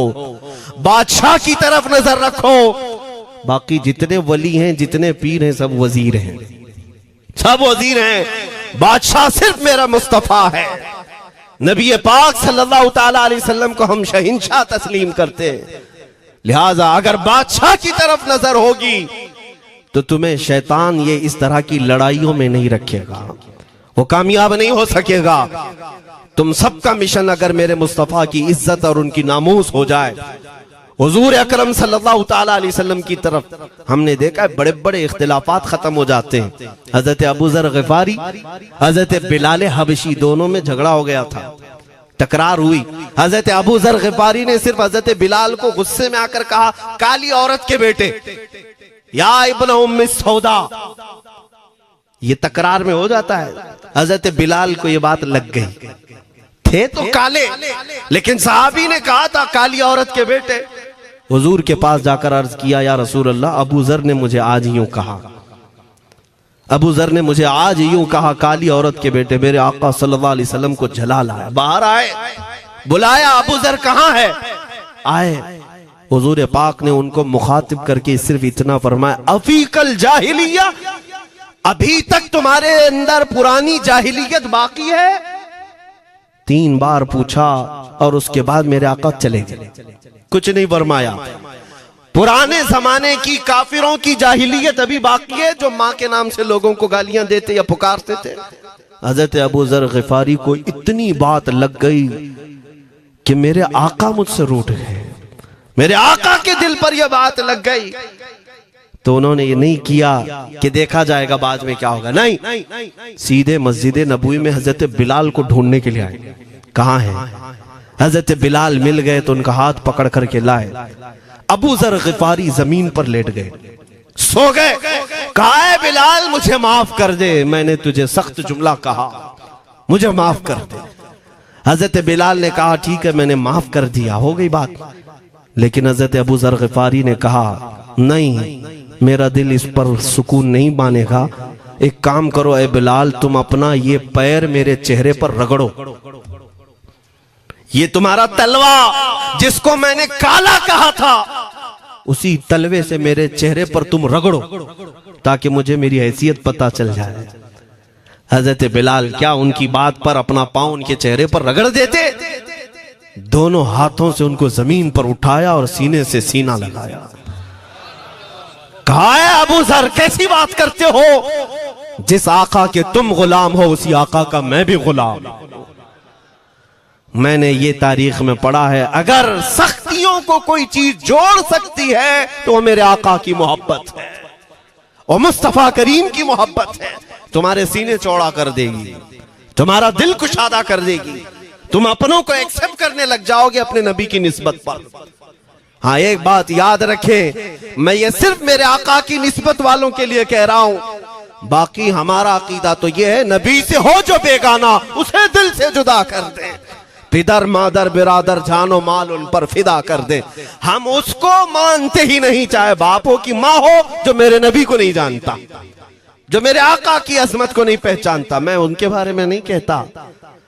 बादशाह की तरफ नजर रखो। बाकी जितने वली हैं, जितने पीर हैं, सब वजीर हैं, सब वजीर हैं। बादशाह सिर्फ मेरा मुस्तफा है। नबी पाक सल्लल्लाहु ताला अलैहि वसल्लम को हम शहंशाह तस्लीम करते हैं। लिहाजा अगर बादशाह की तरफ नजर होगी तो तुम्हें शैतान ये इस तरह की लड़ाइयों में नहीं रखेगा, वो कामयाब नहीं हो सकेगा। तुम सबका मिशन अगर मेरे मुस्तफा की इज्जत और उनकी नामूस हो जाए, हुजूर अकरम सल्लल्लाहु ताला अलैहि वसल्लम की तरफ हमने देखा है बड़े बड़े इख्तिलाफात खत्म हो जाते हैं। हजरत अबू जर गिफारी, हजरत बिलाल हबशी, दोनों में झगड़ा हो गया था, तकरार हुई। हजरत अबू जर गिफारी ने सिर्फ हजरत बिलाल को गुस्से में आकर कहा, काली औरत के बेटे, या इब्न उम्मी सौदा। ये तकरार में हो जाता है। हजरत बिलाल को ये बात लग गई, थे तो काले, लेकिन सहाबी ने कहा था काली औरत के बेटे। हुजूर के पास जाकर अर्ज किया, या रसूल अल्लाह, अबू जर ने मुझे आज यूं कहा, अबू जर ने मुझे आज यूं कहा, काली औरत के बेटे। मेरे आका सल्लल्लाहु अलैहि वसल्लम को जला लाया, बाहर आए, बुलाया, अबू जर कहां है? आए। हुजूर पाक ने उनको मुखातिब करके सिर्फ इतना फरमाया, अफीकल जाहिलिया, अभी तक तुम्हारे अंदर पुरानी जाहिलियत बाकी है? 3 बार पूछा और उसके बाद मेरे आका चले गए, कुछ नहीं फरमाया। पुराने जमाने की काफिरों की जाहिलियत अभी बाकी है, जो माँ के नाम से लोगों को गालियां देते या पुकारते थे। हजरत अबू जर गिफारी को इतनी बात लग गई कि मेरे आका मुझसे रूठ गए, मेरे आका के दिल पर यह बात लग गई। तो उन्होंने ये नहीं किया कि देखा जाएगा बाद में क्या होगा, नहीं, सीधे मस्जिद नबवी में हजरत बिलाल को ढूंढने के लिए आए। कहाँ है? हजरत बिलाल मिल गए तो उनका हाथ पकड़ करके लाए। अबू जर गिफारी जमीन पर लेट गए, सो गए। कहा है बिलाल, मुझे माफ कर दे, मैंने तुझे सख्त जुमला कहा, मुझे माफ कर दे। हजरत बिलाल ने कहा, ठीक है, मैंने माफ कर दिया, हो गई बात। लेकिन हजरत अबू जर गिफारी ने कहा, नहीं, मेरा दिल इस पर सुकून नहीं मानेगा। एक काम करो ए बिलाल, तुम अपना ये पैर मेरे चेहरे पर रगड़ो, ये तुम्हारा तलवा जिसको मैंने काला कहा था, उसी तलवे से मेरे चेहरे पर तुम रगड़ो, ताकि मुझे मेरी हैसियत पता चल जाए। हजरत बिलाल क्या उनकी बात पर अपना पांव उनके चेहरे पर रगड़ देते? दोनों हाथों से उनको जमीन पर उठाया और सीने से सीना लगाया। कहा है अबू जर, कैसी बात करते हो? जिस आका के तुम गुलाम हो, उसी आका का मैं भी गुलाम। मैंने ये तारीख में पढ़ा है, अगर सख्तियों को कोई चीज जोड़ सकती है तो वो मेरे आका की मोहब्बत है और मुस्तफा करीम की मोहब्बत है। तुम्हारे सीने चौड़ा कर देगी, तुम्हारा दिल कुशादा कर देगी, तुम अपनों को एक्सेप्ट करने लग जाओगे अपने नबी की निस्बत पर। हाँ, एक बात याद रखें, मैं ये सिर्फ मेरे आका की निस्बत वालों के लिए कह रहा हूं, बाकी हमारा अकीदा तो ये है, नबी से हो जो बेगाना उसे दिल से जुदा कर दे, पिदर मादर बिरादर जानो माल उन पर फिदा कर दे। हम उसको मानते ही नहीं, चाहे बापों की माँ हो जो मेरे नबी को नहीं जानता, जो मेरे आका की अजमत को नहीं पहचानता, मैं उनके बारे में नहीं कहता।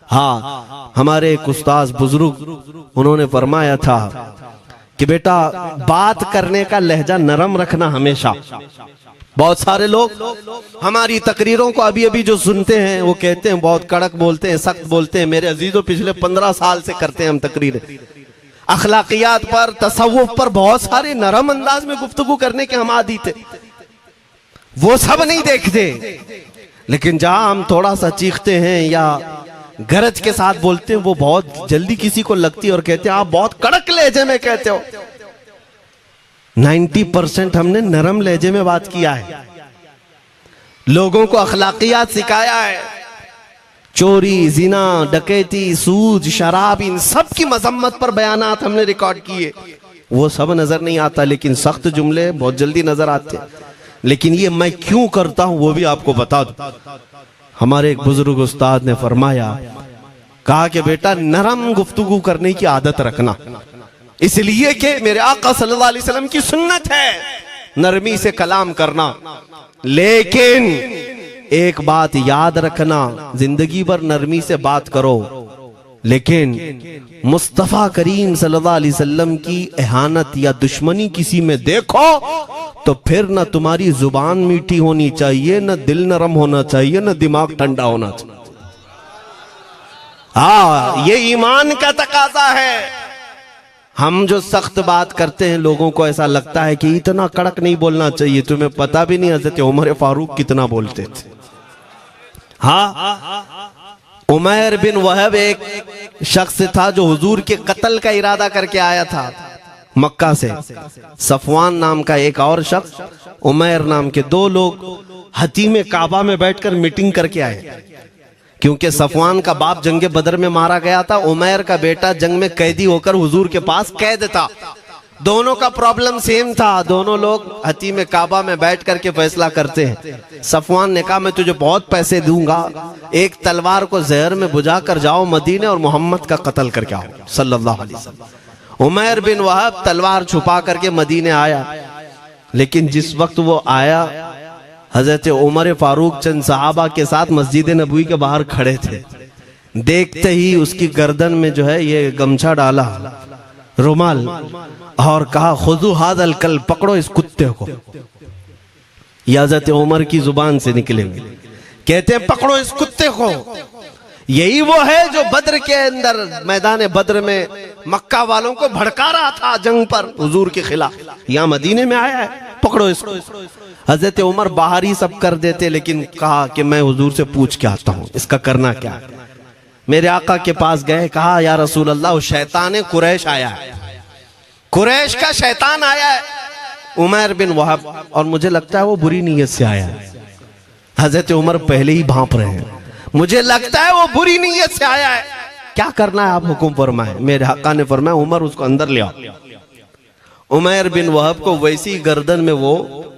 हाँ, हमारे एक उस्ताद बुजुर्ग उन्होंने फरमाया था कि बेटा बात करने का लहजा नरम रखना हमेशा। बहुत सारे लोग हमारी तकरीरों को अभी अभी जो सुनते हैं वो कहते हैं बहुत कड़क बोलते हैं, सख्त बोलते हैं। मेरे अजीजों, पिछले 15 साल से करते हैं हम तकरीरें, अखलाकियात पर, तसव्वुफ पर बहुत सारे नरम अंदाज में गुफ्तगू करने के हम आदी थे। वो सब नहीं देखते, लेकिन जहां हम थोड़ा सा चीखते हैं या गरज के साथ बोलते हैं, वो बहुत जल्दी किसी को लगती है और कहते हैं आप बहुत कड़क लहजे में कहते हो। 90% हमने नरम लहजे में बात किया है, लोगों को अखलाकियात सिखाया है। चोरी, जिना, डकैती, सूद, शराब, इन सब की मजम्मत पर बयानात हमने रिकॉर्ड किए। वो सब नजर नहीं आता, लेकिन सख्त जुमले बहुत जल्दी नजर आते हैं। लेकिन ये मैं क्यों करता हूं वो भी आपको बता दूं। हमारे एक बुजुर्ग उस्ताद ने फरमाया, कहा कि बेटा नरम गुफ्तगू करने की आदत रखना, इसलिए कि मेरे आका सल्लल्लाहु अलैहि वसल्लम की सुन्नत है नरमी से कलाम करना। लेकिन एक बात याद रखना, जिंदगी भर नरमी से बात करो, लेकिन मुस्तफा करीम सल्लल्लाहु अलैहि वसल्लम की एहानत या दुश्मनी किसी में देखो तो फिर न तुम्हारी जुबान मीठी होनी चाहिए, न दिल नरम होना चाहिए, न दिमाग ठंडा होना चाहिए। हाँ, ये ईमान का तकाजा है। हम जो सख्त बात करते हैं, लोगों को ऐसा लगता है कि इतना कड़क नहीं बोलना चाहिए। तुम्हें पता भी नहीं हज़रत उमर फारूक कितना बोलते थे। हाँ, उमैर बिन वहब एक शख्स था जो हुजूर के कत्ल का इरादा करके आया था मक्का से। सफवान नाम का एक और शख्स, उमैर नाम के, दो लोग हतीम काबा में बैठकर मीटिंग करके आए। क्योंकि सफवान का बाप जंग बदर में मारा गया था, उमैर का बेटा जंग में कैदी होकर हुजूर के पास कैद था। दोनों का प्रॉब्लम सेम था। दोनों लोग हतीम काबा में बैठ करके फैसला करते हैं। सफवान ने कहा मैं तुझे बहुत पैसे दूंगा, एक तलवार को जहर में बुझा कर जाओ मदीने और मोहम्मद का कत्ल करके आओ सल्लल्लाहु अलैहि वसल्लम। उमैर बिन वहब तलवार छुपा करके मदीने आया, लेकिन जिस वक्त वो आया, हजरत उमर फारूक चंद सहाबा के साथ मस्जिद नबवी के बाहर खड़े थे। देखते ही उसकी गर्दन में जो है ये गमछा डाला, रुमाल, और कहा खुदू हादल कल, पकड़ो इस कुत्ते को। ये हजरत उमर की जुबान से निकलेंगे, कहते हैं पकड़ो इस कुत्ते को। यही वो है जो बद्र के अंदर, मैदान बद्र में मक्का वालों को भड़का रहा था जंग पर हुजूर के खिलाफ। यहाँ मदीने में आया है, पकड़ो इसको। हजरत उमर बाहर ही सब कर देते, लेकिन कहा कि मैं हुजूर से पूछ के आता हूँ इसका करना क्या है। मेरे आका के पास गए, कहा या रसूल अल्लाह, वो शैतान कुरैश आया है, कुरैश का शैतान आया है उमैर बिन वहब, और मुझे लगता है वो बुरी नीयत से आया है। हजरत उमर पहले ही भांप रहे हैं, मुझे लगता है वो बुरी नीयत से आया है, क्या करना है आप हुक्म फरमाए। मेरे आका ने फरमाया उमर उसको अंदर ले आओ। उमैर बिन वहब को वैसी गर्दन में वो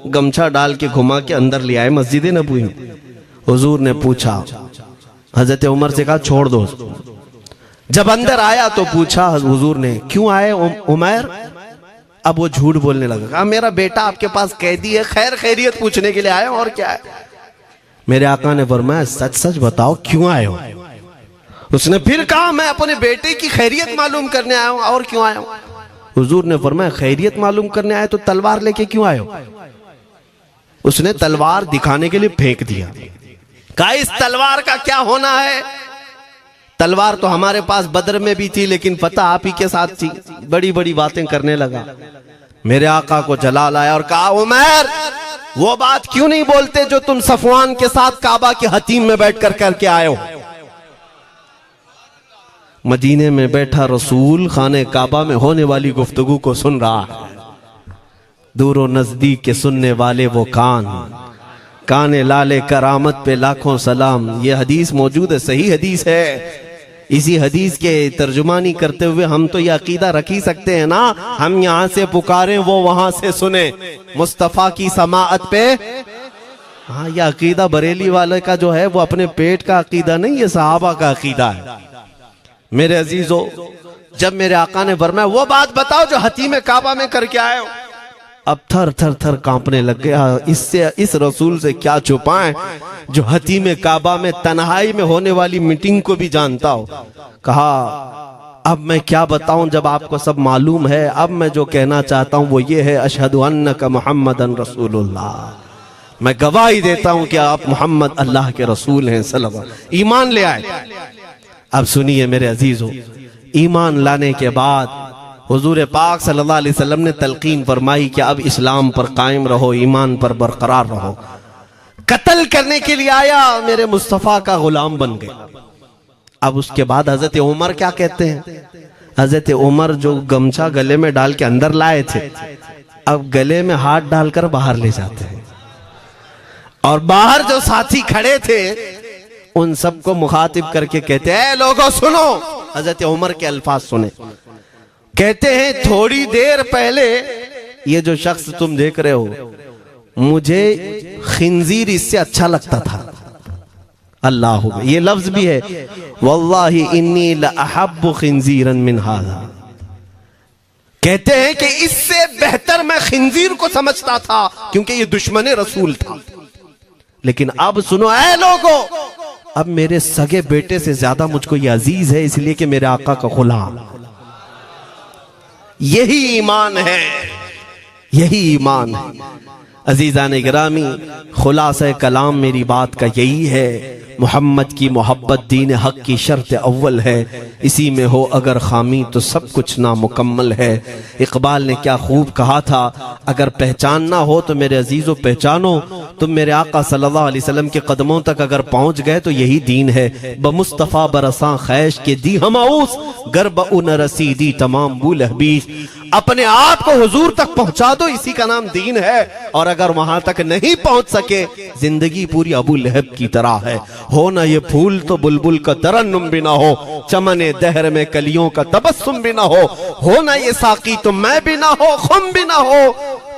गमछा डाल के घुमा के अंदर ले आए मस्जिद नबवी में। हुजूर ने पूछा, हजरत उमर से कहा छोड़ दो। जब अंदर आया तो पूछा हुजूर ने, क्यों आए उमैर? अब वो झूठ बोलने लगा, कहा मेरा बेटा आपके पास कैदी है, खैर खैरियत पूछने के लिए आया, और क्या है। मेरे आका ने फरमाया सच सच बताओ क्यों आए हो। उसने फिर कहा मैं अपने बेटे की खैरियत मालूम करने आया हूं, और क्यों आया हूं। हुजूर ने फरमाया खैरियत मालूम करने आए तो तलवार लेके क्यों आए हो। उसने तलवार दिखाने के लिए फेंक दिया, कहा इस तलवार का क्या होना है। तलवार तो हमारे पास बद्र में भी थी, लेकिन पता आप ही के साथ थी। बड़ी बड़ी बातें करने लगा। मेरे आका को जलाल आया और कहा उमैर वो बात क्यों नहीं बोलते जो तुम सफवान के साथ काबा के हतीम में बैठकर करके आए हो। मदीने में बैठा रसूल खाने काबा में होने वाली गुफ्तगू को सुन रहा है। दूर और नजदीक के सुनने वाले वो काने लाले करामत पे लाखों सलाम। ये हदीस मौजूद है, सही हदीस है। इसी हदीस के तर्जुमानी करते हुए हम तो ये अकीदा रख ही सकते हैं ना, हम यहाँ से पुकारें वो वहां से सुने, मुस्तफा की समाअत पे। हाँ, ये अकीदा बरेली वाले का जो है वो अपने पेट का अकीदा नहीं, ये सहाबा का अकीदा है। मेरे अजीजों, जब मेरे आका ने फरमाया वो बात बताओ जो हतीम काबा में करके आए हो, अब थर थर थर कांपने लग गया। इससे इस रसूल से क्या छुपाएं जो हतीम काबा में तन्हाई में होने वाली मीटिंग को भी जानता हो। कहा अब मैं क्या बताऊं जब आपको सब मालूम है। अब मैं जो कहना चाहता हूं वो ये है, अशहदु अन्नका मुहम्मदन रसूलुल्लाह, मैं गवाही देता हूं कि आप मोहम्मद अल्लाह के रसूल हैं सल्लल्लाहु अलैहि वसल्लम। ईमान ले आए। अब सुनिए मेरे अजीजों, ईमान लाने के बाद हुजूर पाक सल्लल्लाहु अलैहि वसल्लम ने तलकीन फरमाई कि अब इस्लाम पर कायम रहो, ईमान पर बरकरार रहो। कत्ल करने के लिए आया, मेरे मुस्तफा का गुलाम बन गए। अब उसके बाद हजरत उमर क्या कहते हैं, हजरत उमर जो गमछा गले में डाल के अंदर लाए थे, अब गले में हाथ डालकर बाहर ले जाते हैं। और बाहर जो साथी खड़े थे उन सबको मुखातिब करके कहते हैं, लोगों सुनो। हजरत उमर के अल्फाज सुने, कहते हैं थोड़ी देर पहले ये जो शख्स तुम देख रहे हो, मुझे खिंजीर इससे अच्छा लगता था। अल्लाह, ये लफ्ज भी है, वल्लाही इन्नी लअहब्बु खिंजीरन मिन हाज़ा। कहते हैं कि इससे बेहतर मैं खिंजीर को समझता था क्योंकि ये दुश्मन रसूल था। लेकिन अब सुनो ऐ लोगों, अब मेरे सगे बेटे से ज्यादा मुझको ये अजीज है, इसलिए कि मेरे आका का गुलाम। यही ईमान है, यही ईमान है। अजीजान गिरामी, खुलासा कलाम मेरी बात का यही है, मोहम्मद की मोहब्बत दीन हक की शर्त अव्वल है। इसी में हो अगर खामी तो सब कुछ नामुकम्मल है। इकबाल ने क्या खूब कहा था, अगर पहचानना हो तो मेरे अजीजों पहचानो, तुम मेरे आका सल्लल्लाहु अलैहि वसल्लम के कदमों तक अगर पहुंच गए तो यही दीन है। बमुस्तफ़ा बरसा खैश के दी हमाउस, गर्ब उन रसीदी तमाम बुल हबीस। अपने आप को हुजूर तक पहुंचा दो, इसी का नाम दीन है। और अगर वहां तक नहीं पहुंच सके, जिंदगी पूरी अबू लहब की तरह है। हो ना ये फूल तो बुलबुल का तरन्नुम भी ना हो, चमने दहर में कलियों का तबस्सुम भी ना हो ना ये साकी तो मैं भी ना हो, खुम भी ना हो,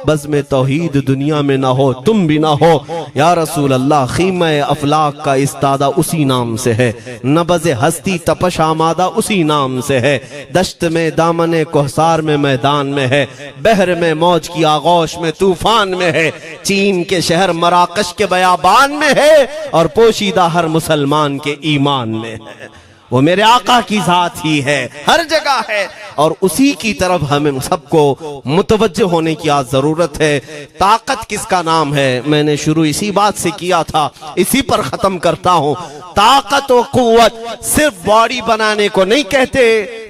बस में तौहीद दुनिया में ना हो, तुम भी ना हो। या रसूल अल्लाह, खीमा अफलाक का इस्तादा उसी नाम से है, नबज़ हस्ती तपश आमादा उसी नाम से है। दश्त में दामने कोहसार में मैदान में है, बहर में मौज की आगोश में तूफान में है, चीन के शहर मराकश के बयाबान में है, और पोशीदा हर मुसलमान के ईमान में है। वो मेरे आका की जात ही है, हर जगह है, और उसी की तरफ हमें सबको मुतवज्जे होने की आज जरूरत है। ताकत किसका नाम है, मैंने शुरू इसी बात से किया था, इसी पर खत्म करता हूं। ताकत और कुव्वत सिर्फ बॉडी बनाने को नहीं कहते,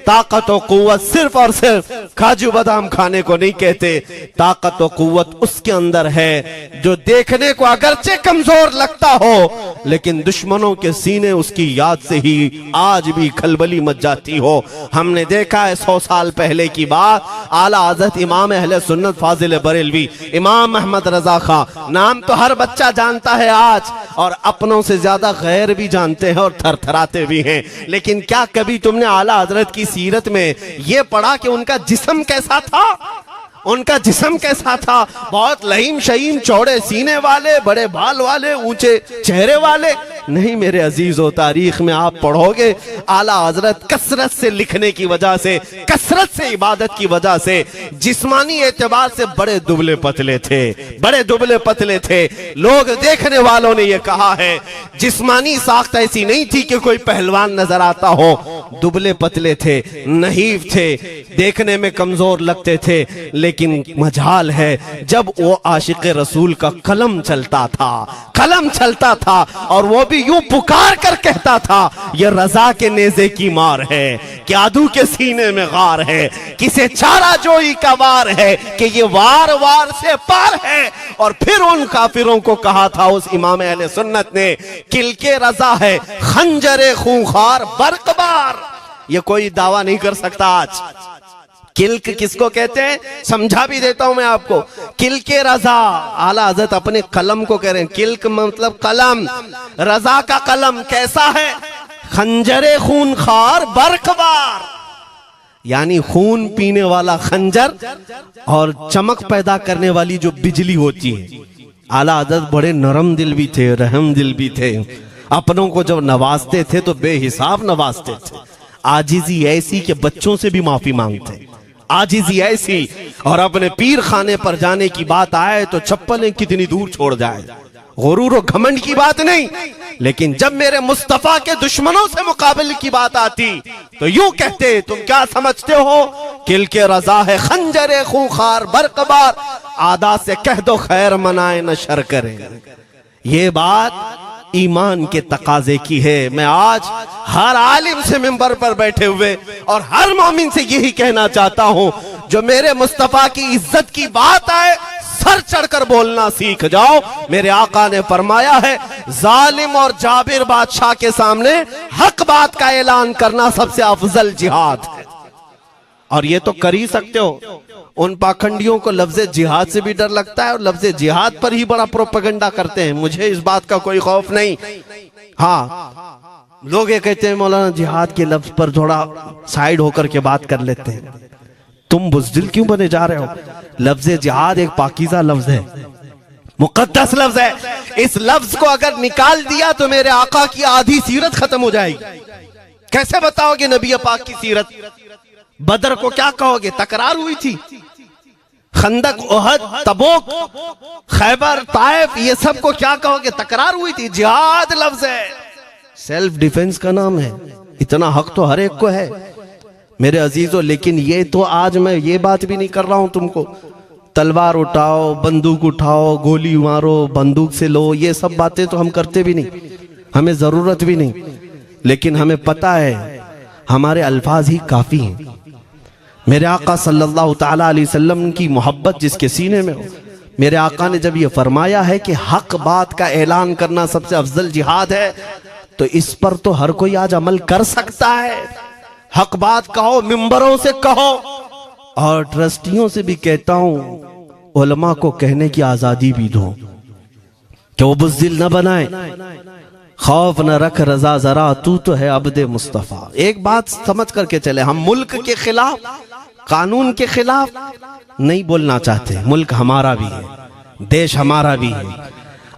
ताकत और कुव्वत सिर्फ और सिर्फ काजू बादाम खाने को नहीं कहते। ताकत और कुव्वत उसके अंदर है जो देखने को अगरचे कमजोर लगता हो, लेकिन दुश्मनों के सीने उसकी याद से ही आज भी खलबली मच जाती हो। हमने देखा है 100 साल पहले की बात, आला हज़रत इमाम अहले सुन्नत फाजिल बरेलवी इमाम अहमद रजा खां, नाम तो हर बच्चा जानता है आज, और अपनों से ज्यादा गैर भी जानते हैं और थरथराते भी हैं। लेकिन क्या कभी तुमने आला हजरत की सीरत में ये पढ़ा कि उनका जिस्म कैसा था? उनका जिस्म कैसा था? बहुत लहीम शहीम, चौड़े सीने वाले, बड़े बाल वाले, ऊंचे चेहरे वाले? नहीं मेरे अजीजों, तारीख में आप पढ़ोगे आला हजरत कसरत से लिखने की वजह से, कसरत से इबादत की वजह से, जिस्मानी एतबार से बड़े दुबले पतले थे, बड़े दुबले पतले थे। लोग देखने वालों ने यह कहा है, जिस्मानी साख्त ऐसी नहीं थी कि कोई पहलवान नजर आता हो, दुबले पतले थे, नहीफ थे, देखने में कमजोर लगते थे। लेकिन मजाल है जब वो आशिक रसूल का कलम चलता था, कलम चलता था, और वो भी यूं पुकार कर कहता था, ये रजा के नेज़े की मार है, क्या आदू के सीने में गार है, किसे चारा जोई का वार है, कि ये वार वार से पार है। और फिर उन काफिरों को कहा था उस इमाम अहले सुन्नत ने, किल के रजा है खंजरे खूंखार बरकबार। ये कोई दावा नहीं कर सकता आज। किल्क किसको कहते हैं समझा भी देता हूं मैं आपको। किल के रजा, आला हज़रत अपने कलम को कह रहे हैं, किल्क मतलब कलम, रजा का कलम कैसा है? खंजरे खून खार बरकबार, यानी खून पीने वाला खंजर और चमक पैदा करने वाली जो बिजली होती है। आला हज़रत बड़े नरम दिल भी थे, रहम दिल भी थे। अपनों को जब नवाजते थे तो बेहिसाब नवाजते थे। आजिजी ऐसी कि बच्चों से भी माफी मांगते, आजिजी ऐसी। और अपने पीर खाने पर जाने की बात आए तो चप्पलें कितनी दूर छोड़ जाए। गुरूर और घमंड की बात नहीं, लेकिन जब मेरे मुस्तफा के दुश्मनों से मुकाबले की बात आती तो यूं कहते, तुम क्या समझते हो किल के रजा है खंजरे खूंखार बरकबार, आदा से कह दो खैर मनाए न शर करे। ये बात ईमान के तकाजे की है। मैं आज हर आलिम से मिंबर पर बैठे हुए और हर मोमिन से यही कहना चाहता हूं, जो मेरे मुस्तफा की इज्जत की बात आए सर चढ़कर बोलना सीख जाओ। मेरे आका ने फरमाया है, जालिम और जाबिर बादशाह के सामने हक बात का ऐलान करना सबसे अफजल जिहाद है। और ये तो कर ही सकते हो। उन पाखंडियों को लफ्ज़े जिहाद से भी डर लगता है और लफ्ज़े जिहाद पर ही बड़ा प्रोपेगेंडा करते हैं। मुझे इस बात का कोई खौफ नहीं। हाँ, लोग ये कहते हैं मौलाना जिहाद के लफ्ज पर थोड़ा साइड होकर के बात कर लेते हैं। तुम बुज़दिल क्यों बने जा रहे हो? लफ्ज़े जिहाद एक पाकीज़ा लफ्ज है, मुकद्दस लफ्ज है। इस लफ्ज को अगर निकाल दिया तो मेरे आका की आधी सीरत खत्म हो जाएगी। कैसे बताओगे नबी पाक की सीरत? बदर को क्या कहोगे? तकरार हुई थी। खंदक, ओहद, तबूक, खैबर, ताइफ, ये सब को क्या कहोगे? तकरार हुई थी। जिहाद लफ्ज है, सेल्फ डिफेंस का नाम है। इतना हक तो हर एक को है मेरे अजीजों। लेकिन ये तो आज मैं ये बात भी नहीं कर रहा हूं तुमको तलवार उठाओ, बंदूक उठाओ, गोली मारो, बंदूक से लो, ये सब बातें तो हम करते भी नहीं, हमें जरूरत भी नहीं। लेकिन हमें पता है हमारे अल्फाज ही काफी हैं। मेरे आका सल्लल्लाहु ताला अलैहि वसल्लम की मोहब्बत जिसके सीने में हो, मेरे आका ने जब ये फरमाया है कि हक बात का ऐलान करना सबसे अफजल जिहाद है, तो इस पर तो हर कोई आज अमल कर सकता है। हक बात कहो, मिंबरों से कहो, और ट्रस्टियों से भी कहता हूं उलमा को कहने की आजादी भी दो कि वो बुज़दिल न बनाए, खौफ न रख रजा जरा, तू तो है अब्दे मुस्तफा। एक बात समझ करके चले, हम मुल्क के खिलाफ, कानून के खिलाफ नहीं बोलना चाहते। मुल्क हमारा भी है, देश हमारा भी है,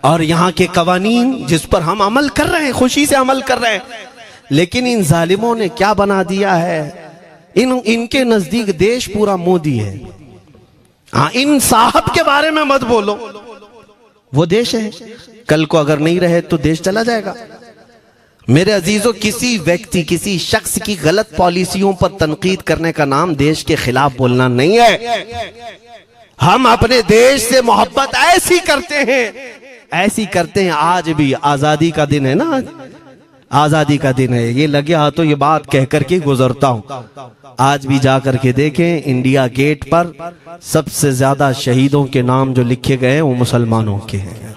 और यहाँ के कवानीन जिस पर हम अमल कर रहे हैं, खुशी से अमल कर रहे हैं। लेकिन इन जालिमों ने क्या बना दिया है, इनके नजदीक देश पूरा मोदी है। हाँ, इन साहब के बारे में मत बोलो, वो देश है। कल को अगर नहीं रहे तो देश चला जाएगा। मेरे अजीजों, किसी व्यक्ति, किसी शख्स की गलत पॉलिसियों पर तनकीद करने का नाम देश के खिलाफ बोलना नहीं है। हम अपने देश से मोहब्बत ऐसी करते हैं, ऐसी करते हैं। आज भी आजादी का दिन है ना, आजादी का दिन है। ये लगे हाथों ये बात कह करके गुजरता हूं। आज भी जाकर के देखें, इंडिया गेट पर सबसे ज्यादा शहीदों के नाम जो लिखे गए हैं वो मुसलमानों के हैं।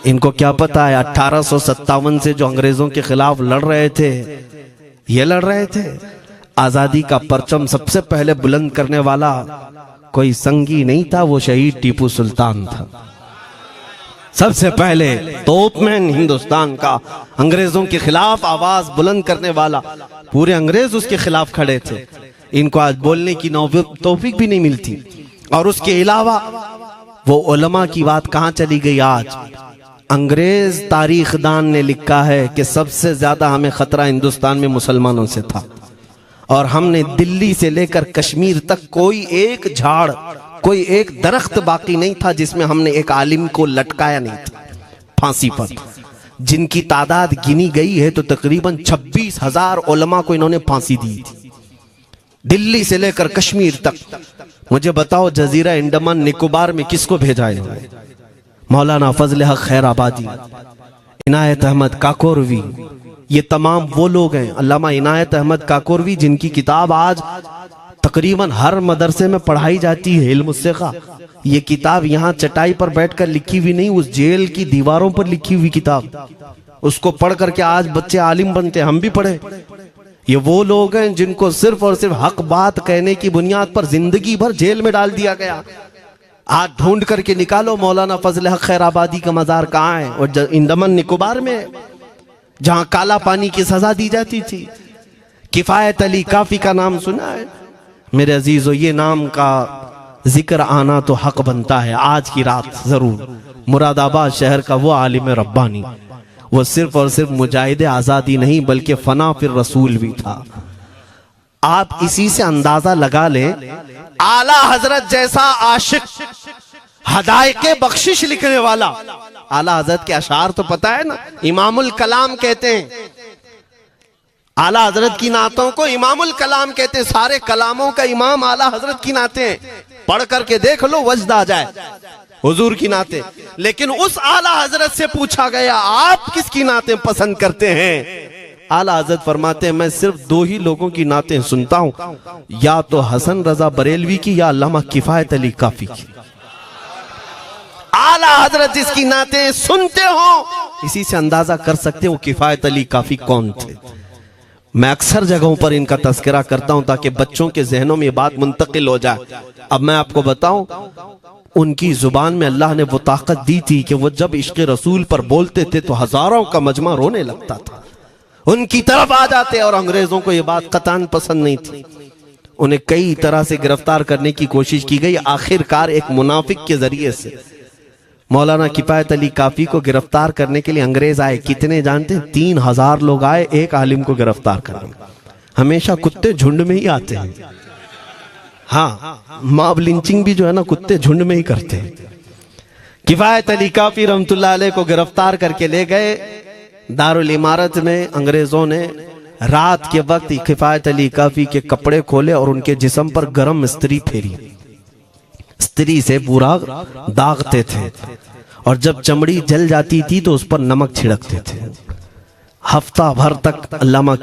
इनको क्या पता है 1857 से जो अंग्रेजों के खिलाफ लड़ रहे थे, ये लड़ रहे थे। आजादी का परचम सबसे पहले बुलंद करने वाला कोई संगी नहीं था, वो शहीद टीपू सुल्तान था। सबसे पहले तोपमैन हिंदुस्तान का, अंग्रेजों के खिलाफ आवाज बुलंद करने वाला। पूरे अंग्रेज उसके खिलाफ खड़े थे। इनको आज बोलने की तौफीक भी नहीं मिलती। और उसके अलावा वो उलमा की बात कहां चली गई आज? अंग्रेज तारीखदान ने लिखा है कि सबसे ज्यादा हमें खतरा हिंदुस्तान में मुसलमानों से था, और हमने दिल्ली से लेकर कश्मीर तक कोई एक झाड़, कोई एक दरख्त बाकी नहीं था जिसमें हमने एक आलिम को लटकाया नहीं था फांसी पर। जिनकी तादाद गिनी गई है तो तकरीबन 26,000 उलमा को इन्होंने फांसी दी थी, दिल्ली से लेकर कश्मीर तक। मुझे बताओ, जजीरा अंडमान निकोबार में किसको भेजा है? मौलाना फजल हक खैराबादी, इनायत अहमद काकोरवी, ये तमाम वो लोग हैं। अल्लामा इनायत अहमद काकोरवी, जिनकी किताब आज तकरीबन हर मदरसे में पढ़ाई जाती है, इल्म उस्सिक़ा। ये किताब यहाँ चटाई पर बैठकर लिखी हुई नहीं, उस जेल की दीवारों पर लिखी हुई किताब। उसको पढ़ करके आज बच्चे आलिम बनते, हम भी पढ़े। ये वो लोग हैं जिनको सिर्फ और सिर्फ हक बात कहने की बुनियाद पर जिंदगी भर जेल में डाल दिया गया। आज ढूंढ करके निकालो मौलाना फजल हक खैराबादी का मजार कहाँ है? और अंडमान निकोबार में। जहां काला पानी की सजा दी जाती थी। किफायत अली काफी का नाम सुना है मेरे अजीजों? ये नाम का जिक्र आना तो हक बनता है आज की रात जरूर। मुरादाबाद शहर का वो आलिम रब्बानी, वो सिर्फ और सिर्फ मुजाहिद आजादी नहीं बल्कि फना फिर रसूल भी था। आप इसी से अंदाजा लगा लें, आला हजरत जैसा आशिक, हदायके बख्शिश लिखने वाला, आला हजरत के अशार तो पता है ना, इमामुल कलाम कहते हैं। आला हजरत की नातों को इमामुल कलाम कहते हैं। सारे कलामों का इमाम आला हजरत की नाते हैं। पढ़ करके देख लो, वजद आ जाए हुजूर की नाते। लेकिन उस आला हजरत से पूछा गया आप किसकी नाते पसंद करते हैं? आला हजरत फरमाते हैं मैं सिर्फ दो ही लोगों की नाते सुनता हूं, या तो हसन रजा बरेलवी की या अल्लामा किफायत अली काफी की। आला हजरत जिसकी नाते सुनते हो इसी से अंदाजा कर सकते हो किफायत अली काफी कौन थे। मैं अक्सर जगहों पर इनका तस्करा करता हूं ताकि बच्चों के जहनों में ये बात मुंतकिल हो जाए। अब मैं आपको बताऊं, उनकी जुबान में अल्लाह ने वो ताकत दी थी कि वो जब इश्क रसूल पर बोलते थे तो हजारों का मजमा रोने लगता था, उनकी तरफ आ जाते। और अंग्रेजों को ये बात कतान पसंद नहीं थी। उन्हें कई तरह से गिरफ्तार करने की कोशिश की गई। आखिरकार एक मुनाफिक के जरिए से मौलाना किफायत अली काफी को गिरफ्तार करने के लिए अंग्रेज आए। कितने जानते हैं? 3000 लोग आए एक आलिम को गिरफ्तार करने। हमेशा कुत्ते झुंड में ही आते हैं। हाँ, मॉब लिंचिंग भी जो है ना कुत्ते झुंड में ही करते हैं। किफायत अली काफी रहमतुल्लाह अलैह को गिरफ्तार करके ले गए दारुल इमारत में। अंग्रेजों ने रात के वक्त किफायत अली काफी के कपड़े खोले और उनके जिस्म पर गर्म स्त्री फेरी। स्त्री से पूरा दागते थे और जब चमड़ी जल जाती थी तो उस पर नमक छिड़कते थे। हफ्ता भर तक अल्लामा